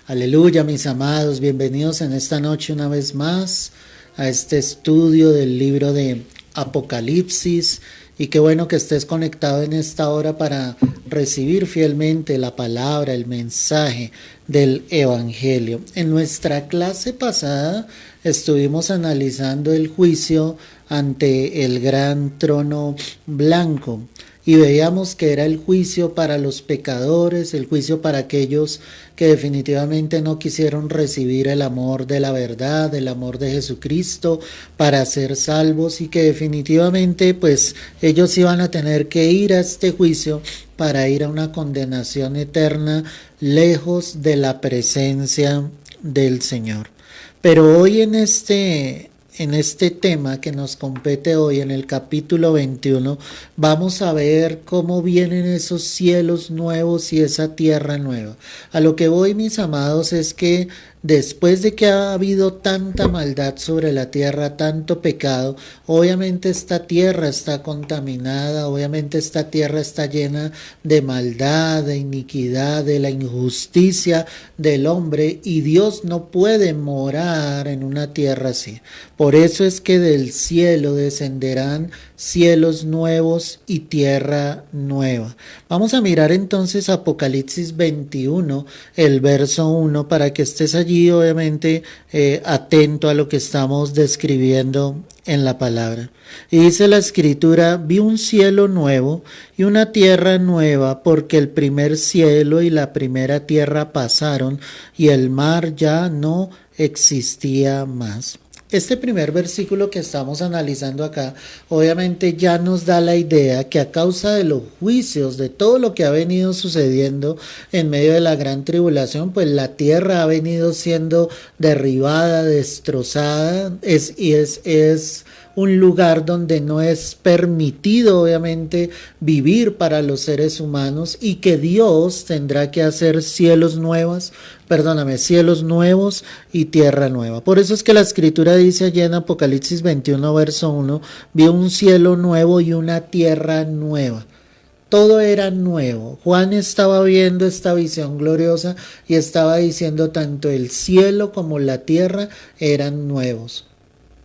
Aleluya, mis amados, bienvenidos en esta noche una vez más a este estudio del libro de Apocalipsis. Y qué bueno que estés conectado en esta hora para recibir fielmente la palabra, el mensaje del Evangelio. En nuestra clase pasada estuvimos analizando el juicio ante el gran trono blanco. Y veíamos que era el juicio para los pecadores, el juicio para aquellos que definitivamente no quisieron recibir el amor de la verdad, el amor de Jesucristo para ser salvos, y que definitivamente pues ellos iban a tener que ir a este juicio para ir a una condenación eterna lejos de la presencia del Señor. Pero hoy en este tema que nos compete hoy, en el capítulo 21, vamos a ver cómo vienen esos cielos nuevos y esa tierra nueva. A lo que voy, mis amados, es que después de que ha habido tanta maldad sobre la tierra, tanto pecado, obviamente esta tierra está contaminada, obviamente esta tierra está llena de maldad, de iniquidad, de la injusticia del hombre, y Dios no puede morar en una tierra así. Por eso es que del cielo descenderán cielos nuevos y tierra nueva. Vamos a mirar entonces Apocalipsis 21, el verso 1, para que estés allí obviamente atento a lo que estamos describiendo en la palabra. Y dice la escritura: vi un cielo nuevo y una tierra nueva, porque el primer cielo y la primera tierra pasaron y el mar ya no existía más. Este primer versículo que estamos analizando acá, obviamente ya nos da la idea que a causa de los juicios, de todo lo que ha venido sucediendo en medio de la gran tribulación, pues la tierra ha venido siendo derribada, destrozada, es un lugar donde no es permitido obviamente vivir para los seres humanos, y que Dios tendrá que hacer cielos nuevos y tierra nueva. Por eso es que la escritura dice allí en Apocalipsis 21 verso 1: vi un cielo nuevo y una tierra nueva. Todo era nuevo. Juan estaba viendo esta visión gloriosa y estaba diciendo tanto el cielo como la tierra eran nuevos.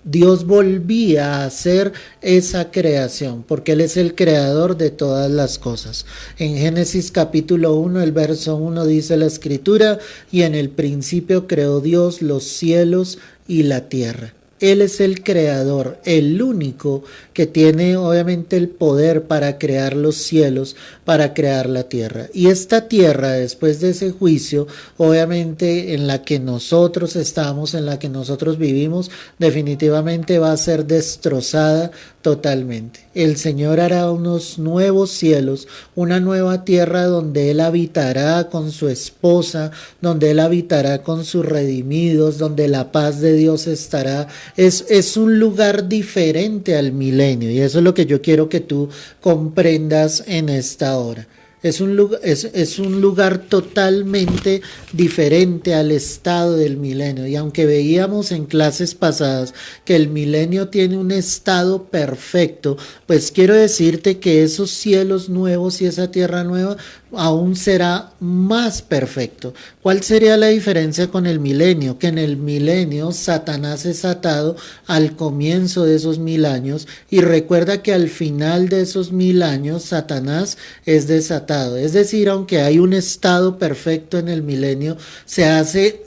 Dios volvía a hacer esa creación, porque Él es el creador de todas las cosas. En Génesis capítulo 1, el verso 1 dice la escritura: y en el principio creó Dios los cielos y la tierra. Él es el creador, el único que tiene obviamente el poder para crear los cielos, para crear la tierra. Y esta tierra, después de ese juicio, obviamente en la que nosotros estamos, en la que nosotros vivimos, definitivamente va a ser destrozada totalmente. El Señor hará unos nuevos cielos, una nueva tierra donde Él habitará con su esposa, donde Él habitará con sus redimidos, donde la paz de Dios estará. Es un lugar diferente al milenio, y eso es lo que yo quiero que tú comprendas en esta hora. Es un lugar totalmente diferente al estado del milenio. Y aunque veíamos en clases pasadas que el milenio tiene un estado perfecto, pues quiero decirte que esos cielos nuevos y esa tierra nueva aún será más perfecto. ¿Cuál sería la diferencia con el milenio? Que en el milenio Satanás es atado al comienzo de esos 1000 años, y recuerda que al final de esos 1000 años Satanás es desatado. Es decir, aunque hay un estado perfecto en el milenio, se hace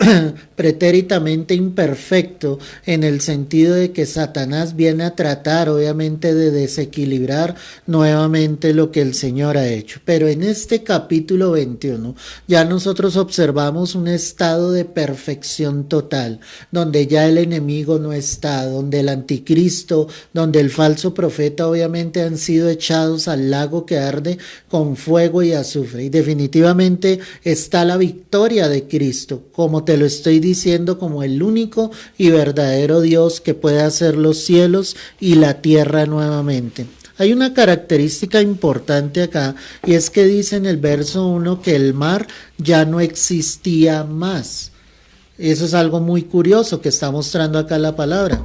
pretérитamente imperfecto, en el sentido de que Satanás viene a tratar obviamente de desequilibrar nuevamente lo que el Señor ha hecho. Pero en este capítulo 21 ya nosotros observamos un estado de perfección total, donde ya el enemigo no está, donde el anticristo, donde el falso profeta obviamente han sido echados al lago que arde con fuego y azufre, y definitivamente está la victoria de Cristo, como te lo estoy diciendo, como el único y verdadero Dios que puede hacer los cielos y la tierra nuevamente. Hay una característica importante acá, y es que dice en el verso 1 que el mar ya no existía más. Eso es algo muy curioso que está mostrando acá la palabra.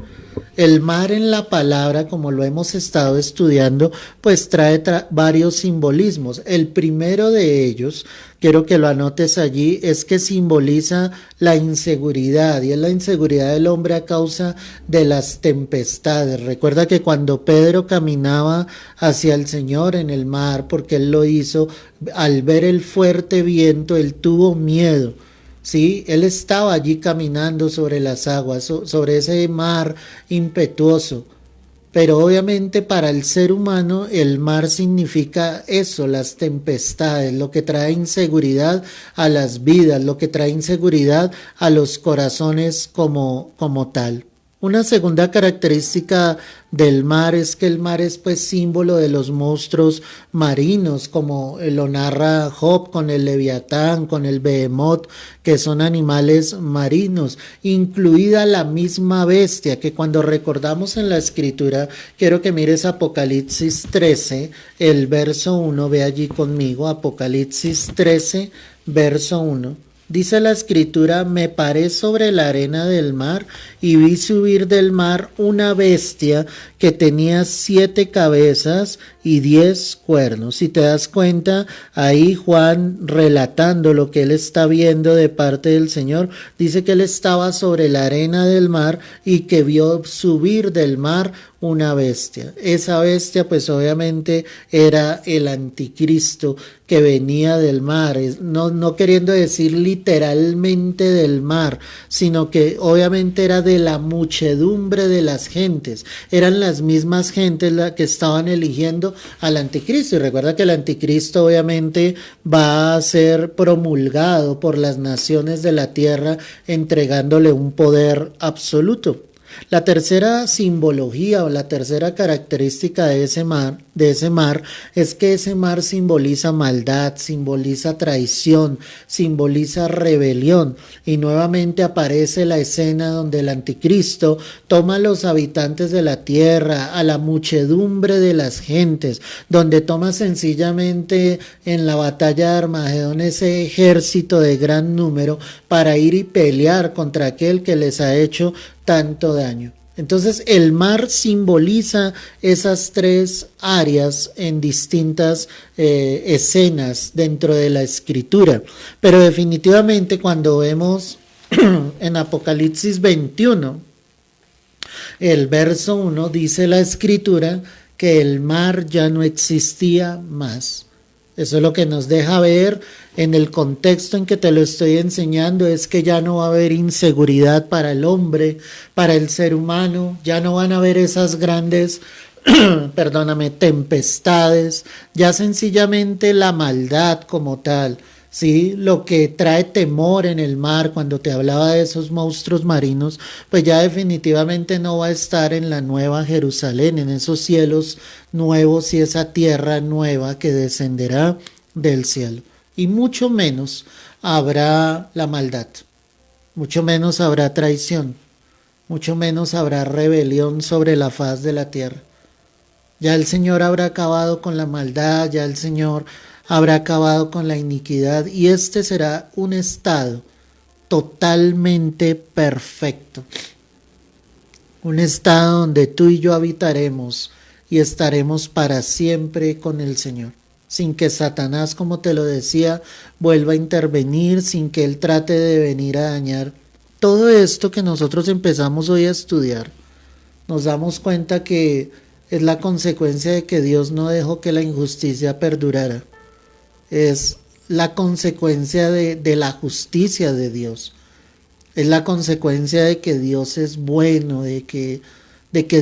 El mar en la palabra, como lo hemos estado estudiando, pues trae varios simbolismos. El primero de ellos, quiero que lo anotes allí, es que simboliza la inseguridad, y es la inseguridad del hombre a causa de las tempestades. Recuerda que cuando Pedro caminaba hacia el Señor en el mar, porque él lo hizo, al ver el fuerte viento, él tuvo miedo. Sí, él estaba allí caminando sobre las aguas, sobre ese mar impetuoso. Pero obviamente para el ser humano el mar significa eso, las tempestades, lo que trae inseguridad a las vidas, lo que trae inseguridad a los corazones como tal. Una segunda característica del mar es que el mar es pues símbolo de los monstruos marinos, como lo narra Job con el Leviatán, con el Behemoth, que son animales marinos, incluida la misma bestia, que cuando recordamos en la escritura, quiero que mires Apocalipsis 13, el verso 1, ve allí conmigo, Apocalipsis 13, verso 1. Dice la escritura, me paré sobre la arena del mar y vi subir del mar una bestia que tenía 7 cabezas y 10 cuernos. Si te das cuenta, ahí Juan relatando lo que él está viendo de parte del Señor, dice que él estaba sobre la arena del mar y que vio subir del mar una bestia. Esa bestia pues obviamente era el anticristo que venía del mar, no queriendo decir literalmente del mar, sino que obviamente era de la muchedumbre de las gentes, eran las mismas gentes las que estaban eligiendo al anticristo. Y recuerda que el anticristo obviamente va a ser promulgado por las naciones de la tierra, entregándole un poder absoluto. La tercera simbología o la tercera característica de ese mar es que ese mar simboliza maldad, simboliza traición, simboliza rebelión, y nuevamente aparece la escena donde el anticristo toma a los habitantes de la tierra, a la muchedumbre de las gentes, donde toma sencillamente en la batalla de Armagedón ese ejército de gran número para ir y pelear contra aquel que les ha hecho tanto daño. Entonces el mar simboliza esas 3 áreas en distintas escenas dentro de la escritura, pero definitivamente cuando vemos en Apocalipsis 21, el verso 1, dice la escritura que el mar ya no existía más. Eso es lo que nos deja ver en el contexto en que te lo estoy enseñando, es que ya no va a haber inseguridad para el hombre, para el ser humano, ya no van a haber esas grandes, tempestades, ya sencillamente la maldad como tal, ¿sí? Lo que trae temor en el mar, cuando te hablaba de esos monstruos marinos, pues ya definitivamente no va a estar en la nueva Jerusalén, en esos cielos nuevos y esa tierra nueva que descenderá del cielo. Y mucho menos habrá la maldad, mucho menos habrá traición, mucho menos habrá rebelión sobre la faz de la tierra. Ya el Señor habrá acabado con la maldad, ya el Señor habrá acabado con la iniquidad, y este será un estado totalmente perfecto. Un estado donde tú y yo habitaremos y estaremos para siempre con el Señor, sin que Satanás, como te lo decía, vuelva a intervenir, sin que él trate de venir a dañar. Todo esto que nosotros empezamos hoy a estudiar, nos damos cuenta que es la consecuencia de que Dios no dejó que la injusticia perdurara. Es la consecuencia de la justicia de Dios. Es la consecuencia de que Dios es bueno, de que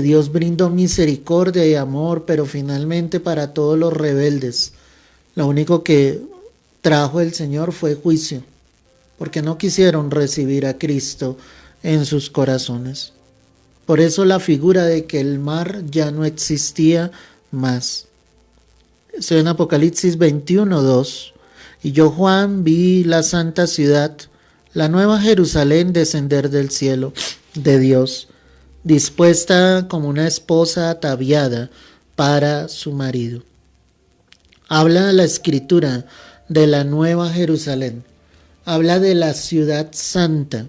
Dios brindó misericordia y amor, pero finalmente para todos los rebeldes, lo único que trajo el Señor fue juicio, porque no quisieron recibir a Cristo en sus corazones. Por eso la figura de que el mar ya no existía más. Estoy en Apocalipsis 21:2. Y yo, Juan, vi la santa ciudad, la nueva Jerusalén, descender del cielo de Dios, dispuesta como una esposa ataviada para su marido. Habla la escritura de la nueva Jerusalén, habla de la ciudad santa,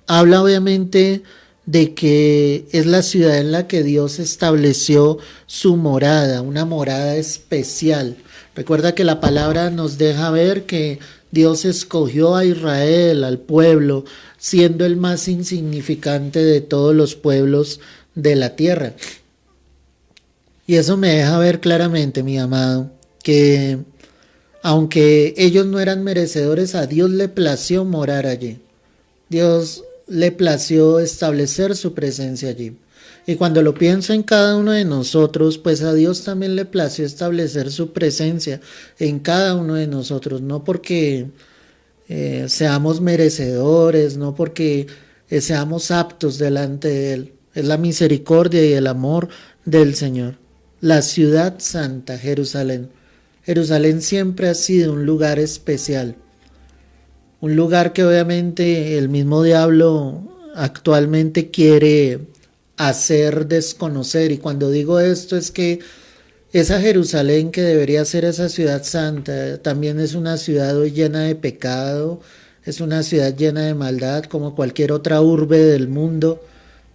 habla obviamente de que es la ciudad en la que Dios estableció su morada, una morada especial. Recuerda que la palabra nos deja ver que Dios escogió a Israel, al pueblo, siendo el más insignificante de todos los pueblos de la tierra. Y eso me deja ver claramente, mi amado, que aunque ellos no eran merecedores, a Dios le plació morar allí. Dios le plació establecer su presencia allí. Y cuando lo pienso en cada uno de nosotros, pues a Dios también le plació establecer su presencia en cada uno de nosotros, no porque seamos merecedores, no porque seamos aptos delante de Él. Es la misericordia y el amor del Señor. La ciudad santa, Jerusalén. Jerusalén siempre ha sido un lugar especial. Un lugar que obviamente el mismo diablo actualmente quiere hacer desconocer. Y cuando digo esto es que esa Jerusalén que debería ser esa ciudad santa, también es una ciudad hoy llena de pecado, es una ciudad llena de maldad, como cualquier otra urbe del mundo,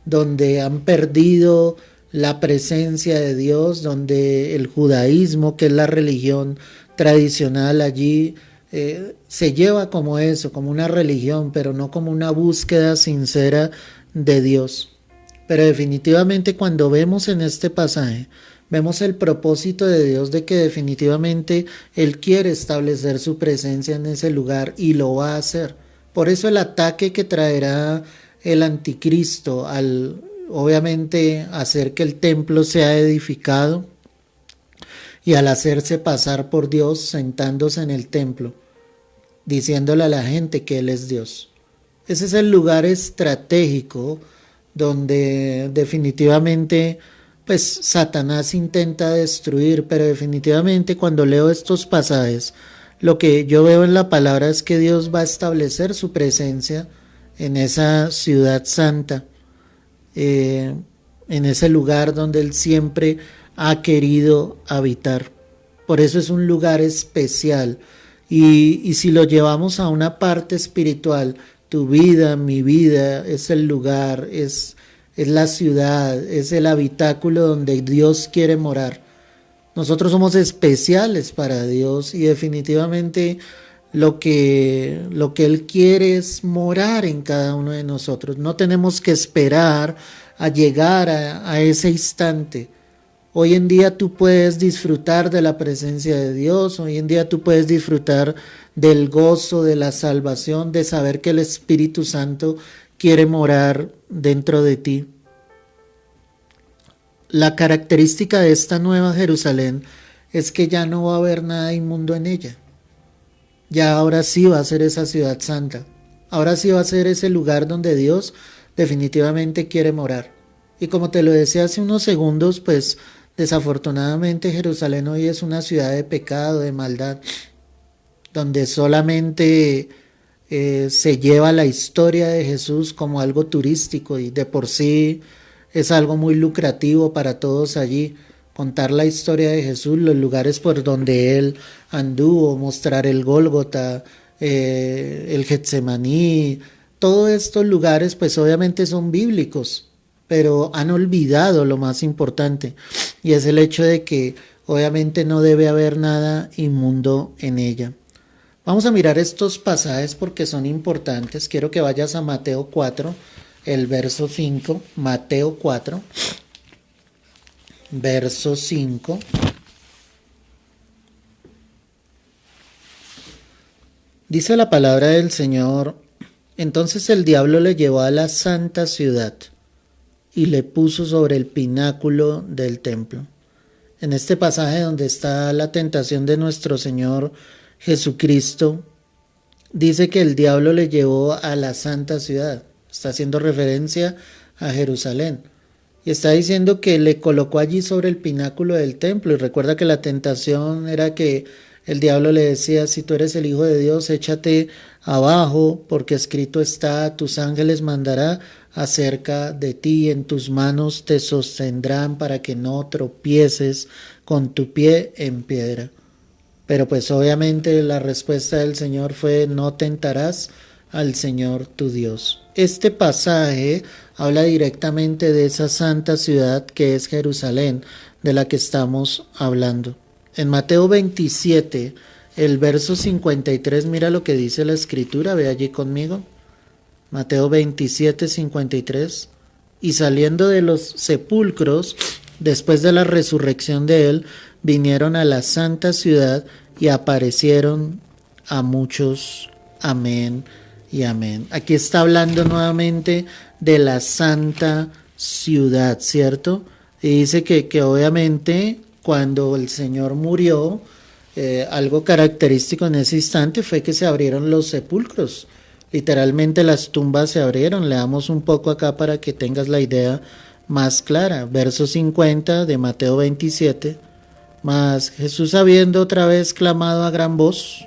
donde han perdido la presencia de Dios, donde el judaísmo, que es la religión tradicional allí, se lleva como eso, como una religión, pero no como una búsqueda sincera de Dios. Pero definitivamente cuando vemos en este pasaje, vemos el propósito de Dios de que definitivamente Él quiere establecer su presencia en ese lugar y lo va a hacer. Por eso el ataque que traerá el anticristo al obviamente hacer que el templo sea edificado y al hacerse pasar por Dios sentándose en el templo, diciéndole a la gente que Él es Dios. Ese es el lugar estratégico donde definitivamente pues Satanás intenta destruir, pero definitivamente cuando leo estos pasajes, lo que yo veo en la palabra es que Dios va a establecer su presencia en esa ciudad santa, en ese lugar donde Él siempre ha querido habitar. Por eso es un lugar especial. Y si lo llevamos a una parte espiritual, tu vida, mi vida, es el lugar, es la ciudad, es el habitáculo donde Dios quiere morar. Nosotros somos especiales para Dios y definitivamente lo que Él quiere es morar en cada uno de nosotros. No tenemos que esperar a llegar a ese instante. Hoy en día tú puedes disfrutar de la presencia de Dios, hoy en día tú puedes disfrutar del gozo, de la salvación, de saber que el Espíritu Santo quiere morar dentro de ti. La característica de esta nueva Jerusalén es que ya no va a haber nada inmundo en ella. Ya ahora sí va a ser esa ciudad santa. Ahora sí va a ser ese lugar donde Dios definitivamente quiere morar. Y como te lo decía hace unos segundos, pues desafortunadamente Jerusalén hoy es una ciudad de pecado, de maldad, donde solamente se lleva la historia de Jesús como algo turístico y de por sí es algo muy lucrativo para todos allí. Contar la historia de Jesús, los lugares por donde Él anduvo, mostrar el Gólgota, el Getsemaní, todos estos lugares pues obviamente son bíblicos, pero han olvidado lo más importante y es el hecho de que obviamente no debe haber nada inmundo en ella. Vamos a mirar estos pasajes porque son importantes. Quiero que vayas a Mateo 4, el verso 5, Mateo 4, verso 5. Dice la palabra del Señor: entonces el diablo le llevó a la santa ciudad y le puso sobre el pináculo del templo. En este pasaje donde está la tentación de nuestro Señor Jesucristo, dice que el diablo le llevó a la santa ciudad. Está haciendo referencia a Jerusalén. Y está diciendo que le colocó allí sobre el pináculo del templo. Y recuerda que la tentación era que el diablo le decía: si tú eres el Hijo de Dios, échate abajo, porque escrito está, tus ángeles mandará acerca de ti, en tus manos te sostendrán para que no tropieces con tu pie en piedra. Pero pues obviamente la respuesta del Señor fue: no tentarás al Señor tu Dios. Este pasaje habla directamente de esa santa ciudad que es Jerusalén, de la que estamos hablando. En Mateo 27, el verso 53, mira lo que dice la escritura, ve allí conmigo. Mateo 27, 53. Y saliendo de los sepulcros, después de la resurrección de él, vinieron a la santa ciudad y aparecieron a muchos. Amén y amén. Aquí está hablando nuevamente de la santa ciudad, ¿cierto? Y dice que obviamente cuando el Señor murió, algo característico en ese instante fue que se abrieron los sepulcros. Literalmente las tumbas se abrieron. Leamos un poco acá para que tengas la idea más clara. Verso 50 de Mateo 27. Mas Jesús, habiendo otra vez clamado a gran voz,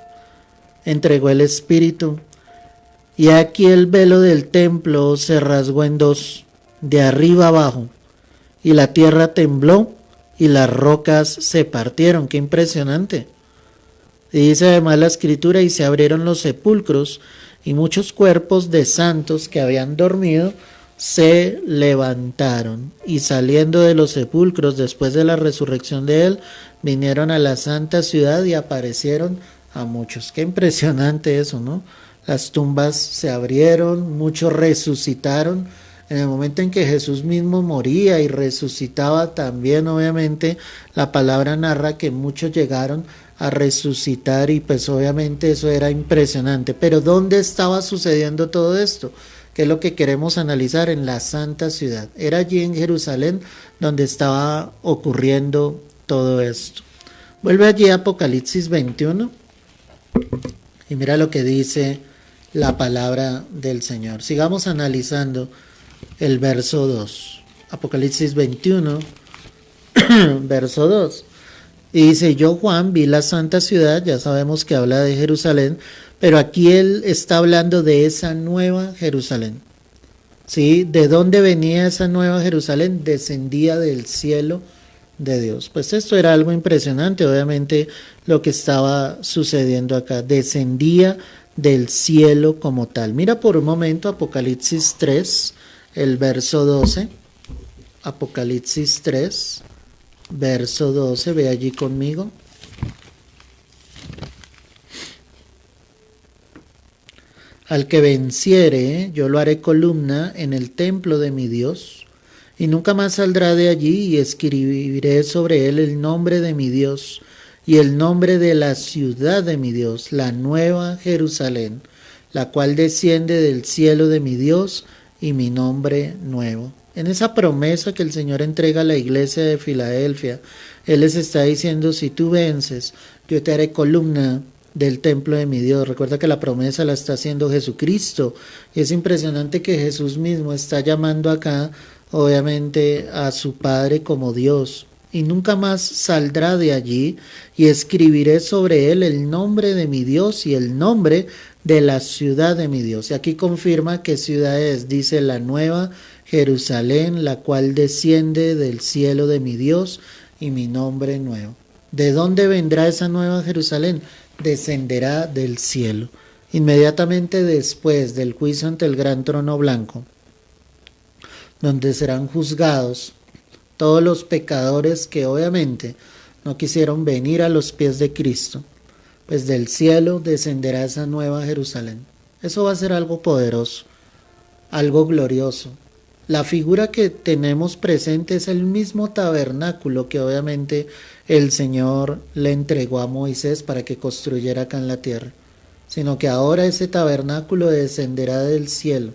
entregó el Espíritu. Y aquí el velo del templo se rasgó en dos, de arriba abajo, y la tierra tembló y las rocas se partieron. Qué impresionante. Y dice además la escritura, y se abrieron los sepulcros, y muchos cuerpos de santos que habían dormido se levantaron, y saliendo de los sepulcros después de la resurrección de él, vinieron a la santa ciudad y aparecieron a muchos. Qué impresionante eso, ¿no? Las tumbas se abrieron, muchos resucitaron. En el momento en que Jesús mismo moría y resucitaba, también obviamente la palabra narra que muchos llegaron a resucitar, y pues obviamente eso era impresionante. Pero ¿dónde estaba sucediendo todo esto? Que es lo que queremos analizar. En la santa ciudad. Era allí en Jerusalén donde estaba ocurriendo todo esto. Vuelve allí a Apocalipsis 21 y mira lo que dice la palabra del Señor. Sigamos analizando el verso 2. Apocalipsis 21, verso 2. Y dice, yo Juan vi la santa ciudad, ya sabemos que habla de Jerusalén, pero aquí él está hablando de esa nueva Jerusalén. ¿Sí? ¿De dónde venía esa nueva Jerusalén? Descendía del cielo de Dios. Pues esto era algo impresionante, obviamente, lo que estaba sucediendo acá. Descendía del cielo como tal. Mira por un momento Apocalipsis 3, el verso 12. Apocalipsis 3. Verso 12, ve allí conmigo. Al que venciere, yo lo haré columna en el templo de mi Dios, y nunca más saldrá de allí, y escribiré sobre él el nombre de mi Dios, y el nombre de la ciudad de mi Dios, la nueva Jerusalén, la cual desciende del cielo de mi Dios, y mi nombre nuevo. En esa promesa que el Señor entrega a la iglesia de Filadelfia, Él les está diciendo, si tú vences, yo te haré columna del templo de mi Dios. Recuerda que la promesa la está haciendo Jesucristo. Y es impresionante que Jesús mismo está llamando acá, obviamente, a su Padre como Dios. Y nunca más saldrá de allí, y escribiré sobre él el nombre de mi Dios y el nombre de la ciudad de mi Dios. Y aquí confirma qué ciudad es. Dice la nueva Jerusalén, la cual desciende del cielo de mi Dios y mi nombre nuevo. ¿De dónde vendrá esa nueva Jerusalén? Descenderá del cielo. Inmediatamente después del juicio ante el gran trono blanco, donde serán juzgados todos los pecadores que obviamente no quisieron venir a los pies de Cristo, pues del cielo descenderá esa nueva Jerusalén. Eso va a ser algo poderoso, algo glorioso. La figura que tenemos presente es el mismo tabernáculo que obviamente el Señor le entregó a Moisés para que construyera acá en la tierra, sino que ahora ese tabernáculo descenderá del cielo.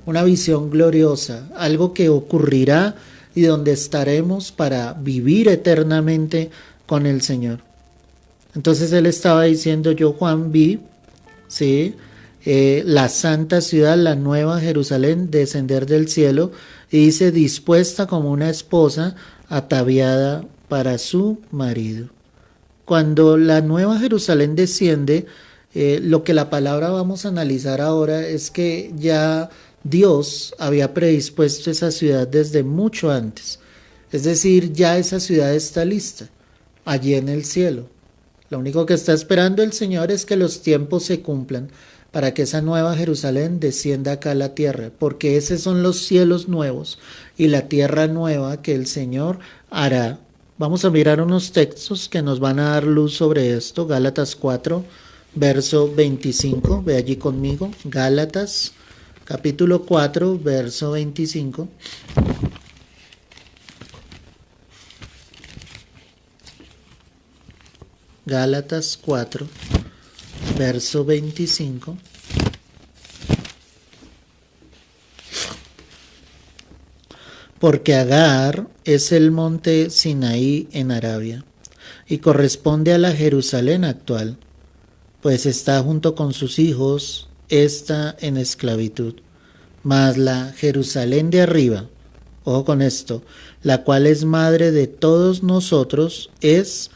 Una visión gloriosa, algo que ocurrirá y donde estaremos para vivir eternamente con el Señor. Entonces él estaba diciendo, yo Juan vi, ¿sí?, la santa ciudad, la nueva Jerusalén, descender del cielo, y dice, dispuesta como una esposa ataviada para su marido. Cuando la nueva Jerusalén desciende, lo que la palabra vamos a analizar ahora es que ya Dios había predispuesto esa ciudad desde mucho antes. Es decir, ya esa ciudad está lista, allí en el cielo. Lo único que está esperando el Señor es que los tiempos se cumplan para que esa nueva Jerusalén descienda acá a la tierra, porque esos son los cielos nuevos y la tierra nueva que el Señor hará. Vamos a mirar unos textos que nos van a dar luz sobre esto. Gálatas 4, verso 25. Ve allí conmigo. Gálatas, capítulo 4, verso 25. Gálatas 4, verso 25. Porque Agar es el monte Sinaí en Arabia y corresponde a la Jerusalén actual, pues está junto con sus hijos, está en esclavitud. Mas la Jerusalén de arriba, ojo con esto, la cual es madre de todos nosotros, es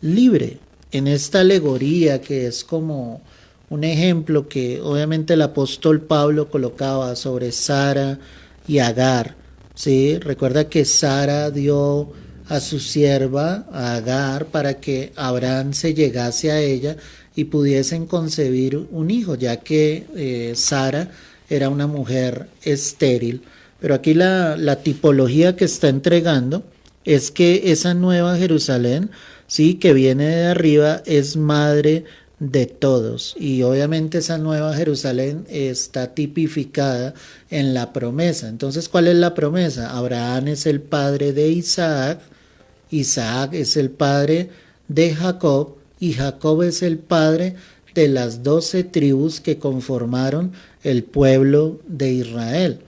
libre. En esta alegoría que es como un ejemplo que obviamente el apóstol Pablo colocaba sobre Sara y Agar. Sí, recuerda que Sara dio a su sierva, a Agar, para que Abraham se llegase a ella y pudiesen concebir un hijo, ya que Sara era una mujer estéril. Pero aquí la tipología que está entregando es que esa nueva Jerusalén, sí, que viene de arriba, es madre de todos, y obviamente esa nueva Jerusalén está tipificada en la promesa. Entonces, ¿cuál es la promesa? Abraham es el padre de Isaac, Isaac es el padre de Jacob, y Jacob es el padre de las 12 tribus que conformaron el pueblo de Israel.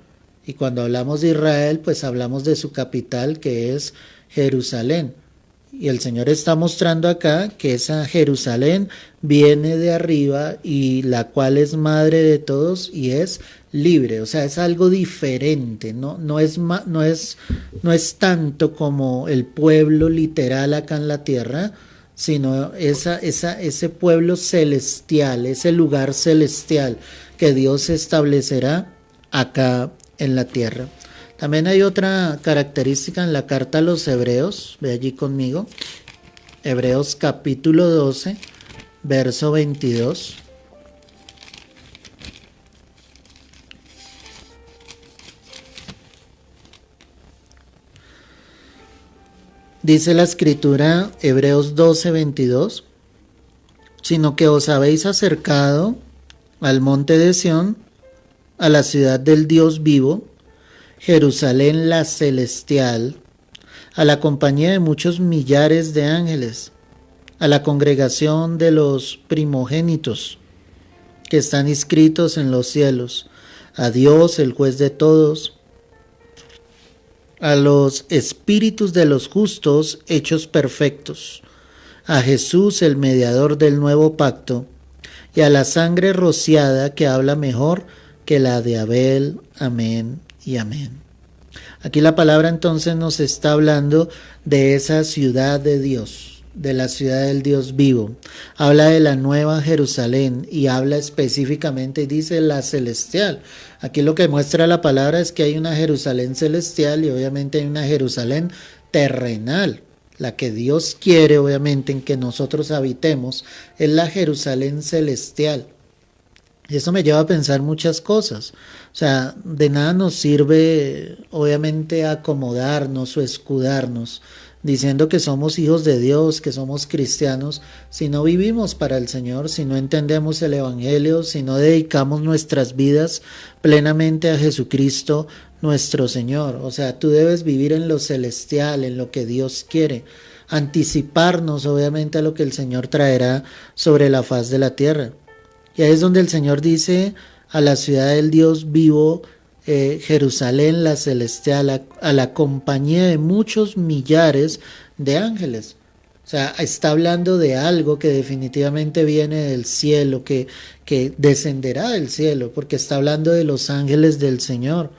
Y cuando hablamos de Israel, pues hablamos de su capital, que es Jerusalén. Y el Señor está mostrando acá que esa Jerusalén viene de arriba y la cual es madre de todos y es libre. O sea, es algo diferente, no es tanto como el pueblo literal acá en la tierra, sino ese pueblo celestial, ese lugar celestial que Dios establecerá acá en la tierra. También hay otra característica en la carta a los Hebreos, ve allí conmigo, Hebreos capítulo 12, verso 22. Dice la escritura, Hebreos 12, 22, sino que os habéis acercado al monte de Sión, a la ciudad del Dios vivo, Jerusalén la celestial, a la compañía de muchos millares de ángeles, a la congregación de los primogénitos que están inscritos en los cielos, a Dios, el juez de todos, a los espíritus de los justos hechos perfectos, a Jesús, el mediador del nuevo pacto, y a la sangre rociada que habla mejor que la de Abel. Amén y amén. Aquí la palabra entonces nos está hablando de esa ciudad de Dios, de la ciudad del Dios vivo. Habla de la nueva Jerusalén y habla específicamente, dice la celestial. Aquí lo que muestra la palabra es que hay una Jerusalén celestial y obviamente hay una Jerusalén terrenal. La que Dios quiere obviamente en que nosotros habitemos es la Jerusalén celestial. Y eso me lleva a pensar muchas cosas. O sea, de nada nos sirve, obviamente, acomodarnos o escudarnos diciendo que somos hijos de Dios, que somos cristianos, si no vivimos para el Señor, si no entendemos el Evangelio, si no dedicamos nuestras vidas plenamente a Jesucristo, nuestro Señor. O sea, tú debes vivir en lo celestial, en lo que Dios quiere, anticiparnos, obviamente, a lo que el Señor traerá sobre la faz de la tierra. Y ahí es donde el Señor dice a la ciudad del Dios vivo, Jerusalén la celestial, a la compañía de muchos millares de ángeles. O sea, está hablando de algo que definitivamente viene del cielo, que descenderá del cielo, porque está hablando de los ángeles del Señor.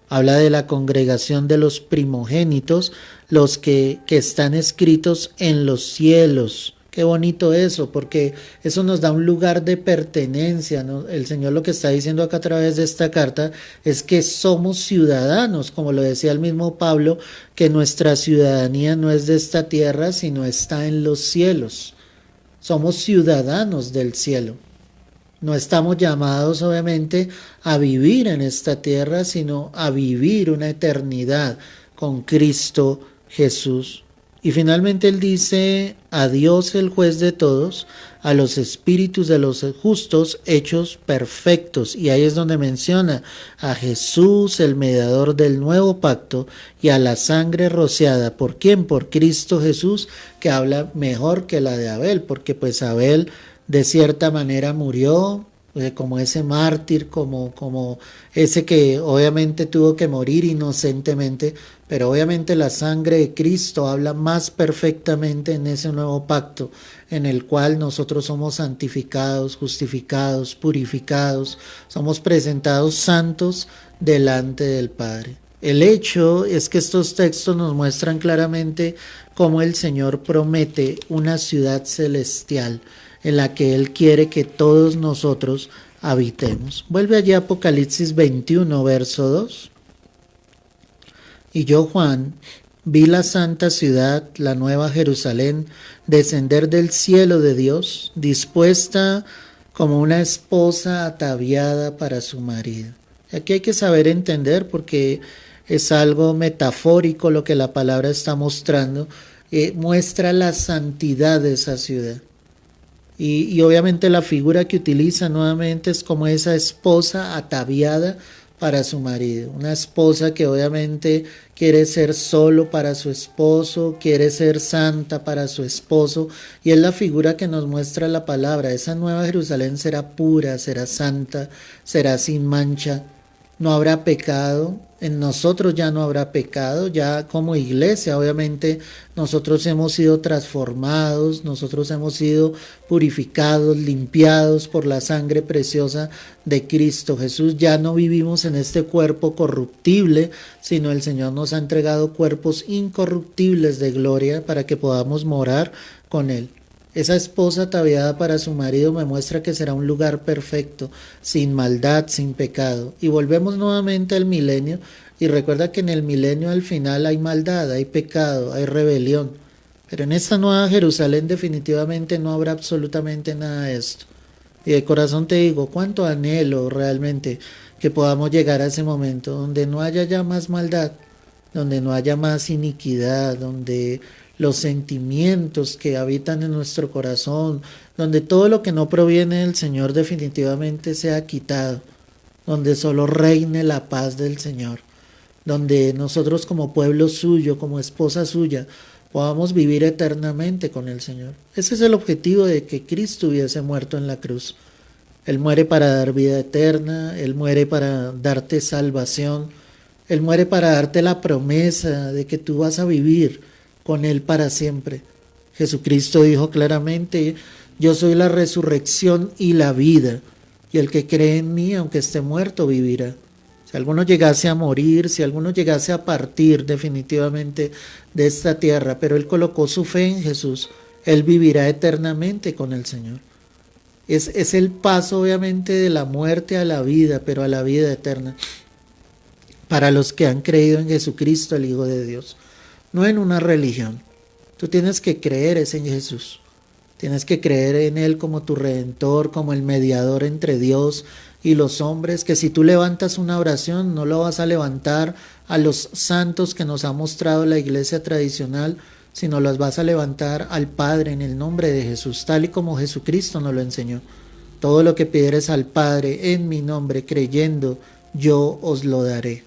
Habla de la congregación de los primogénitos, los que están escritos en los cielos. Qué bonito eso, porque eso nos da un lugar de pertenencia, ¿no? El Señor lo que está diciendo acá a través de esta carta es que somos ciudadanos, como lo decía el mismo Pablo, que nuestra ciudadanía no es de esta tierra, sino está en los cielos. Somos ciudadanos del cielo. No estamos llamados obviamente a vivir en esta tierra, sino a vivir una eternidad con Cristo Jesús. Y finalmente él dice, a Dios el juez de todos, a los espíritus de los justos hechos perfectos. Y ahí es donde menciona a Jesús, el mediador del nuevo pacto, y a la sangre rociada. ¿Por quién? Por Cristo Jesús, que habla mejor que la de Abel, porque pues Abel de cierta manera murió como ese mártir, como ese que obviamente tuvo que morir inocentemente, pero obviamente la sangre de Cristo habla más perfectamente en ese nuevo pacto, en el cual nosotros somos santificados, justificados, purificados, somos presentados santos delante del Padre. El hecho es que estos textos nos muestran claramente cómo el Señor promete una ciudad celestial, en la que Él quiere que todos nosotros habitemos. Vuelve allí a Apocalipsis 21, verso 2. Y yo, Juan, vi la santa ciudad, la nueva Jerusalén, descender del cielo de Dios, dispuesta como una esposa ataviada para su marido. Y aquí hay que saber entender, porque es algo metafórico lo que la palabra está mostrando. Muestra la santidad de esa ciudad. Y obviamente la figura que utiliza nuevamente es como esa esposa ataviada para su marido. Una esposa que obviamente quiere ser solo para su esposo, quiere ser santa para su esposo. Y es la figura que nos muestra la palabra. Esa nueva Jerusalén será pura, será santa, será sin mancha. No habrá pecado, en nosotros ya no habrá pecado, ya como iglesia obviamente nosotros hemos sido transformados, nosotros hemos sido purificados, limpiados por la sangre preciosa de Cristo Jesús. Ya no vivimos en este cuerpo corruptible, sino el Señor nos ha entregado cuerpos incorruptibles de gloria para que podamos morar con Él. Esa esposa ataviada para su marido me muestra que será un lugar perfecto, sin maldad, sin pecado. Y volvemos nuevamente al milenio, y recuerda que en el milenio al final hay maldad, hay pecado, hay rebelión. Pero en esta nueva Jerusalén definitivamente no habrá absolutamente nada de esto. Y de corazón te digo, cuánto anhelo realmente que podamos llegar a ese momento donde no haya ya más maldad, donde no haya más iniquidad, donde los sentimientos que habitan en nuestro corazón, donde todo lo que no proviene del Señor definitivamente sea quitado, donde solo reine la paz del Señor, donde nosotros como pueblo suyo, como esposa suya, podamos vivir eternamente con el Señor. Ese es el objetivo de que Cristo hubiese muerto en la cruz. Él muere para dar vida eterna, Él muere para darte salvación, Él muere para darte la promesa de que tú vas a vivir con Él para siempre. Jesucristo dijo claramente, yo soy la resurrección y la vida, y el que cree en mí, aunque esté muerto, vivirá. Si alguno llegase a morir, si alguno llegase a partir definitivamente de esta tierra, pero él colocó su fe en Jesús, él vivirá eternamente con el Señor. Es el paso obviamente de la muerte a la vida, pero a la vida eterna, para los que han creído en Jesucristo, el Hijo de Dios. No en una religión. Tú tienes que creer es en Jesús. Tienes que creer en Él como tu Redentor, como el mediador entre Dios y los hombres, que si tú levantas una oración, no lo vas a levantar a los santos que nos ha mostrado la iglesia tradicional, sino las vas a levantar al Padre en el nombre de Jesús, tal y como Jesucristo nos lo enseñó. Todo lo que pidieres al Padre en mi nombre, creyendo, yo os lo daré.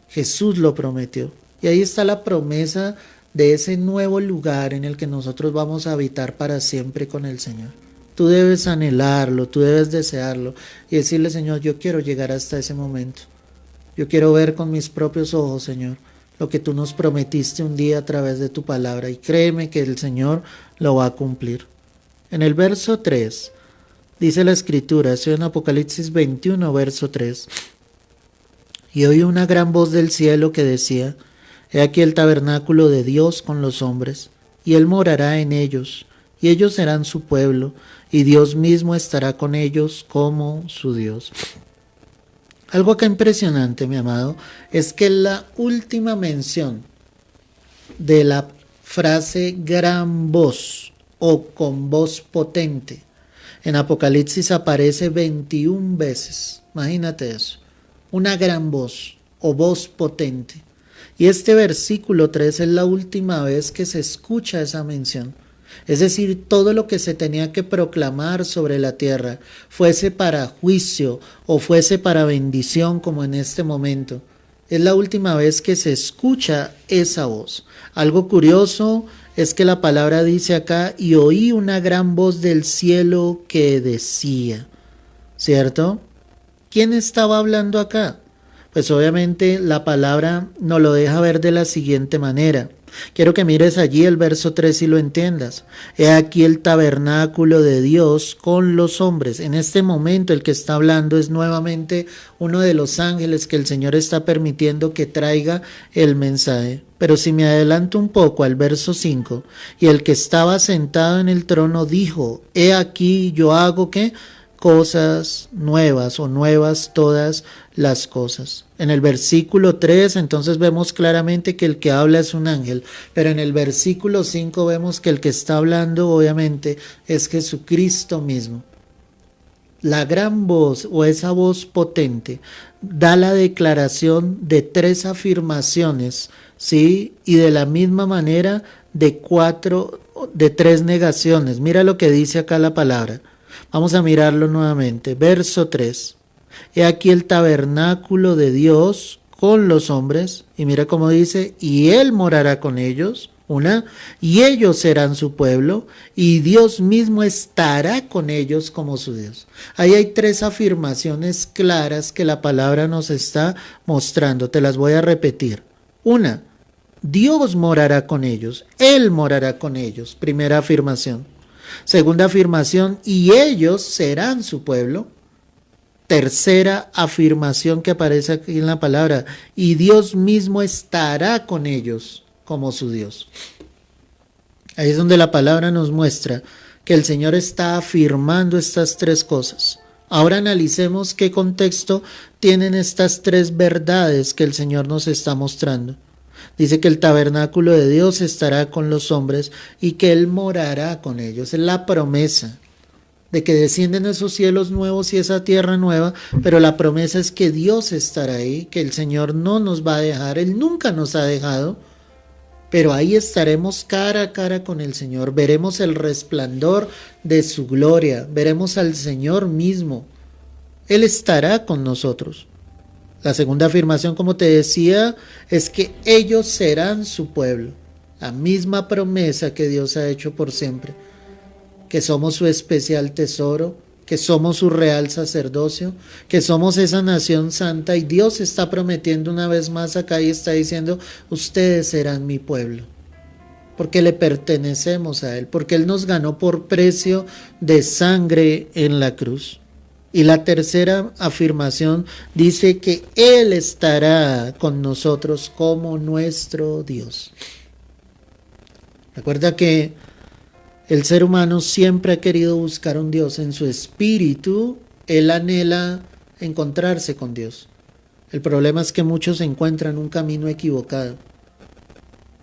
Jesús lo prometió. Y ahí está la promesa de ese nuevo lugar en el que nosotros vamos a habitar para siempre con el Señor. Tú debes anhelarlo, tú debes desearlo y decirle, Señor, yo quiero llegar hasta ese momento. Yo quiero ver con mis propios ojos, Señor, lo que tú nos prometiste un día a través de tu palabra. Y créeme que el Señor lo va a cumplir. En el verso 3, dice la Escritura, estoy en Apocalipsis 21, verso 3. Y oí una gran voz del cielo que decía, he aquí el tabernáculo de Dios con los hombres, y Él morará en ellos, y ellos serán su pueblo, y Dios mismo estará con ellos como su Dios. Algo acá impresionante, mi amado, es que la última mención de la frase gran voz o con voz potente En Apocalipsis aparece 21 veces. Imagínate eso. Una gran voz o voz potente. Y este versículo 3 es la última vez que se escucha esa mención. Es decir, todo lo que se tenía que proclamar sobre la tierra, fuese para juicio o fuese para bendición como en este momento, es la última vez que se escucha esa voz. Algo curioso es que la palabra dice acá, y oí una gran voz del cielo que decía, ¿cierto? ¿Quién estaba hablando acá? Pues obviamente la palabra nos lo deja ver de la siguiente manera. Quiero que mires allí el verso 3 y lo entiendas. He aquí el tabernáculo de Dios con los hombres. En este momento el que está hablando es nuevamente uno de los ángeles que el Señor está permitiendo que traiga el mensaje. Pero si me adelanto un poco al verso 5, y el que estaba sentado en el trono dijo, he aquí yo hago ¿qué? Cosas nuevas o nuevas todas las cosas. En el versículo 3 entonces vemos claramente que el que habla es un ángel, pero en el versículo 5 vemos que el que está hablando obviamente es Jesucristo mismo. La gran voz o esa voz potente da la declaración de 3 afirmaciones, ¿sí? Y de la misma manera de 3 negaciones. Mira lo que dice acá la palabra. Vamos a mirarlo nuevamente. Verso 3. He aquí el tabernáculo de Dios con los hombres. Y mira cómo dice, y Él morará con ellos. Y ellos serán su pueblo, y Dios mismo estará con ellos como su Dios. Ahí hay 3 afirmaciones claras que la palabra nos está mostrando. Te las voy a repetir. 1, Dios morará con ellos. Él morará con ellos. Primera afirmación. Segunda afirmación, y ellos serán su pueblo. Tercera afirmación que aparece aquí en la palabra, y Dios mismo estará con ellos como su Dios. Ahí es donde la palabra nos muestra que el Señor está afirmando estas 3 cosas. Ahora analicemos qué contexto tienen estas 3 verdades que el Señor nos está mostrando. Dice que el tabernáculo de Dios estará con los hombres y que Él morará con ellos. Es la promesa de que descienden esos cielos nuevos y esa tierra nueva, pero la promesa es que Dios estará ahí, que el Señor no nos va a dejar, Él nunca nos ha dejado, pero ahí estaremos cara a cara con el Señor, veremos el resplandor de su gloria, veremos al Señor mismo, Él estará con nosotros. La segunda afirmación, como te decía, es que ellos serán su pueblo, la misma promesa que Dios ha hecho por siempre, que somos su especial tesoro, que somos su real sacerdocio, que somos esa nación santa, y Dios está prometiendo una vez más acá y está diciendo, ustedes serán mi pueblo, porque le pertenecemos a Él, porque Él nos ganó por precio de sangre en la cruz. Y la tercera afirmación dice que Él estará con nosotros como nuestro Dios. Recuerda que el ser humano siempre ha querido buscar un Dios. En su espíritu, él anhela encontrarse con Dios. El problema es que muchos encuentran un camino equivocado.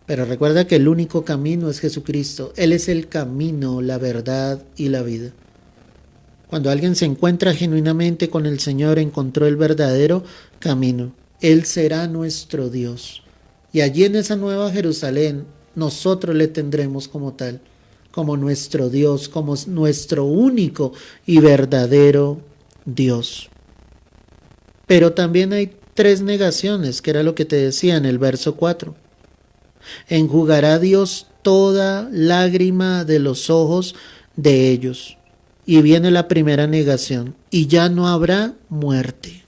Pero recuerda que el único camino es Jesucristo. Él es el camino, la verdad y la vida. Cuando alguien se encuentra genuinamente con el Señor, encontró el verdadero camino. Él será nuestro Dios. Y allí en esa nueva Jerusalén, nosotros le tendremos como tal, como nuestro Dios, como nuestro único y verdadero Dios. Pero también hay 3 negaciones, que era lo que te decía en el verso 4. Enjugará Dios toda lágrima de los ojos de ellos. Y viene la primera negación, y ya no habrá muerte.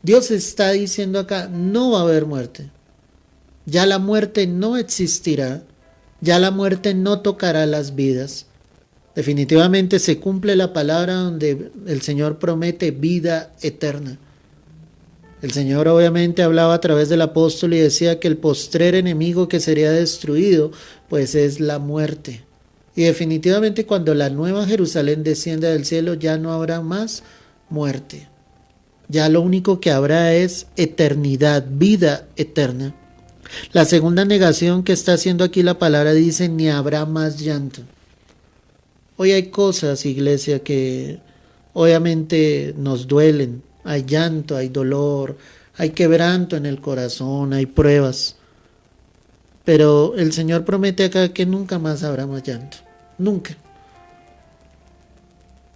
Dios está diciendo acá, no va a haber muerte. Ya la muerte no existirá. Ya la muerte no tocará las vidas. Definitivamente se cumple la palabra donde el Señor promete vida eterna. El Señor obviamente hablaba a través del apóstol y decía que el postrer enemigo que sería destruido, pues es la muerte. Y definitivamente cuando la nueva Jerusalén descienda del cielo ya no habrá más muerte. Ya lo único que habrá es eternidad, vida eterna. La segunda negación que está haciendo aquí la palabra dice, ni habrá más llanto. Hoy hay cosas, iglesia, que obviamente nos duelen. Hay llanto, hay dolor, hay quebranto en el corazón, hay pruebas. Pero el Señor promete acá que nunca más habrá más llanto. Nunca.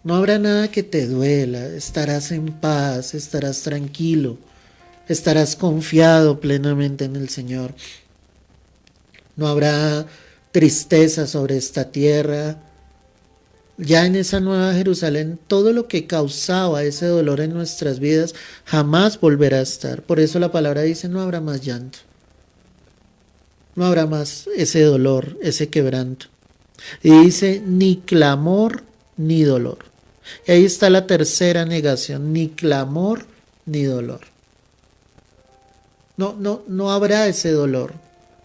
No habrá nada que te duela. Estarás en paz, estarás tranquilo, estarás confiado plenamente en el Señor. No habrá tristeza sobre esta tierra. Ya en esa nueva Jerusalén, todo lo que causaba ese dolor en nuestras vidas jamás volverá a estar. Por eso la palabra dice, no habrá más llanto. No habrá más ese dolor, ese quebranto. Y dice, ni clamor ni dolor. Y ahí está la tercera negación, ni clamor ni dolor. No habrá ese dolor.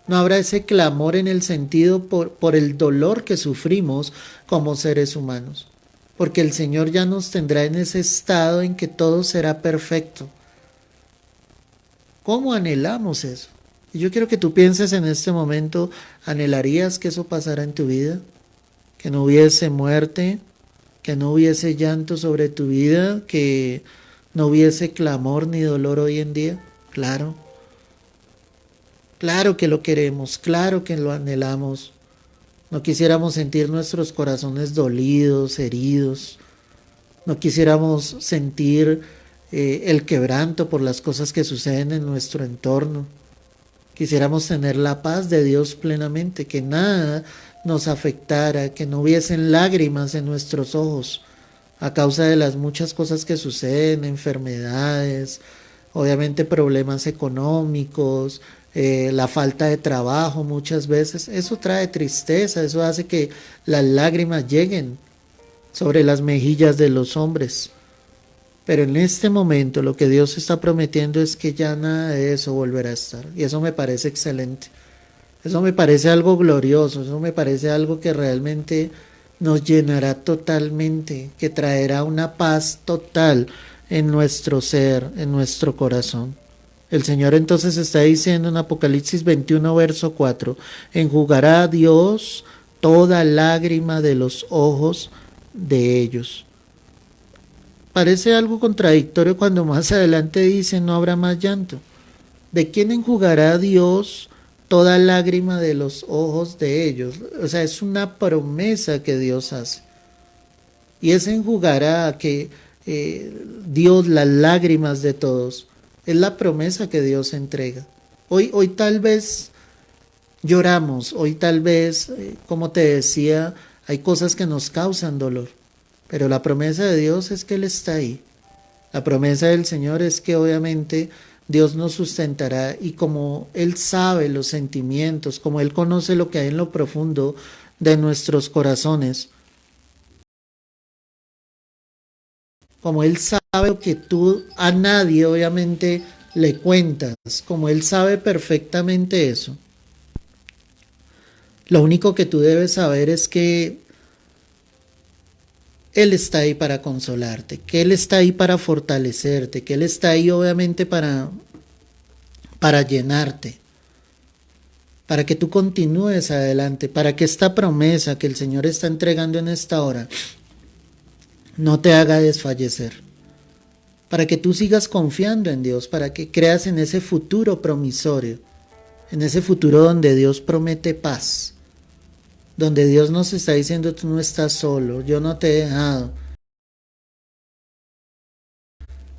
No habrá ese clamor en el sentido por el dolor que sufrimos como seres humanos. Porque el Señor ya nos tendrá en ese estado en que todo será perfecto. ¿Cómo anhelamos eso? Y yo quiero que tú pienses en este momento, ¿anhelarías que eso pasara en tu vida? Que no hubiese muerte, que no hubiese llanto sobre tu vida, que no hubiese clamor ni dolor hoy en día. Claro, claro que lo queremos, claro que lo anhelamos. No quisiéramos sentir nuestros corazones dolidos, heridos. No quisiéramos sentir el quebranto por las cosas que suceden en nuestro entorno. Quisiéramos tener la paz de Dios plenamente, que nada nos afectara, que no hubiesen lágrimas en nuestros ojos a causa de las muchas cosas que suceden, enfermedades, obviamente problemas económicos, la falta de trabajo muchas veces. Eso trae tristeza, eso hace que las lágrimas lleguen sobre las mejillas de los hombres. Pero en este momento lo que Dios está prometiendo es que ya nada de eso volverá a estar. Y eso me parece excelente. Eso me parece algo glorioso. Eso me parece algo que realmente nos llenará totalmente, que traerá una paz total en nuestro ser, en nuestro corazón. El Señor entonces está diciendo en Apocalipsis 21, verso 4, enjugará a Dios toda lágrima de los ojos de ellos. Parece algo contradictorio cuando más adelante dice no habrá más llanto. ¿De quién enjugará Dios toda lágrima de los ojos de ellos? O sea, es una promesa que Dios hace. Y es enjugará que Dios las lágrimas de todos. Es la promesa que Dios entrega. Hoy tal vez lloramos, hoy tal vez, como te decía, hay cosas que nos causan dolor. Pero la promesa de Dios es que Él está ahí. La promesa del Señor es que obviamente Dios nos sustentará y como Él sabe los sentimientos, como Él conoce lo que hay en lo profundo de nuestros corazones, como Él sabe lo que tú a nadie obviamente le cuentas, como Él sabe perfectamente eso, lo único que tú debes saber es que Él está ahí para consolarte, que Él está ahí para fortalecerte, que Él está ahí obviamente para llenarte, para que tú continúes adelante, para que esta promesa que el Señor está entregando en esta hora no te haga desfallecer, para que tú sigas confiando en Dios, para que creas en ese futuro promisorio, en ese futuro donde Dios promete paz, donde Dios nos está diciendo tú no estás solo, yo no te he dejado.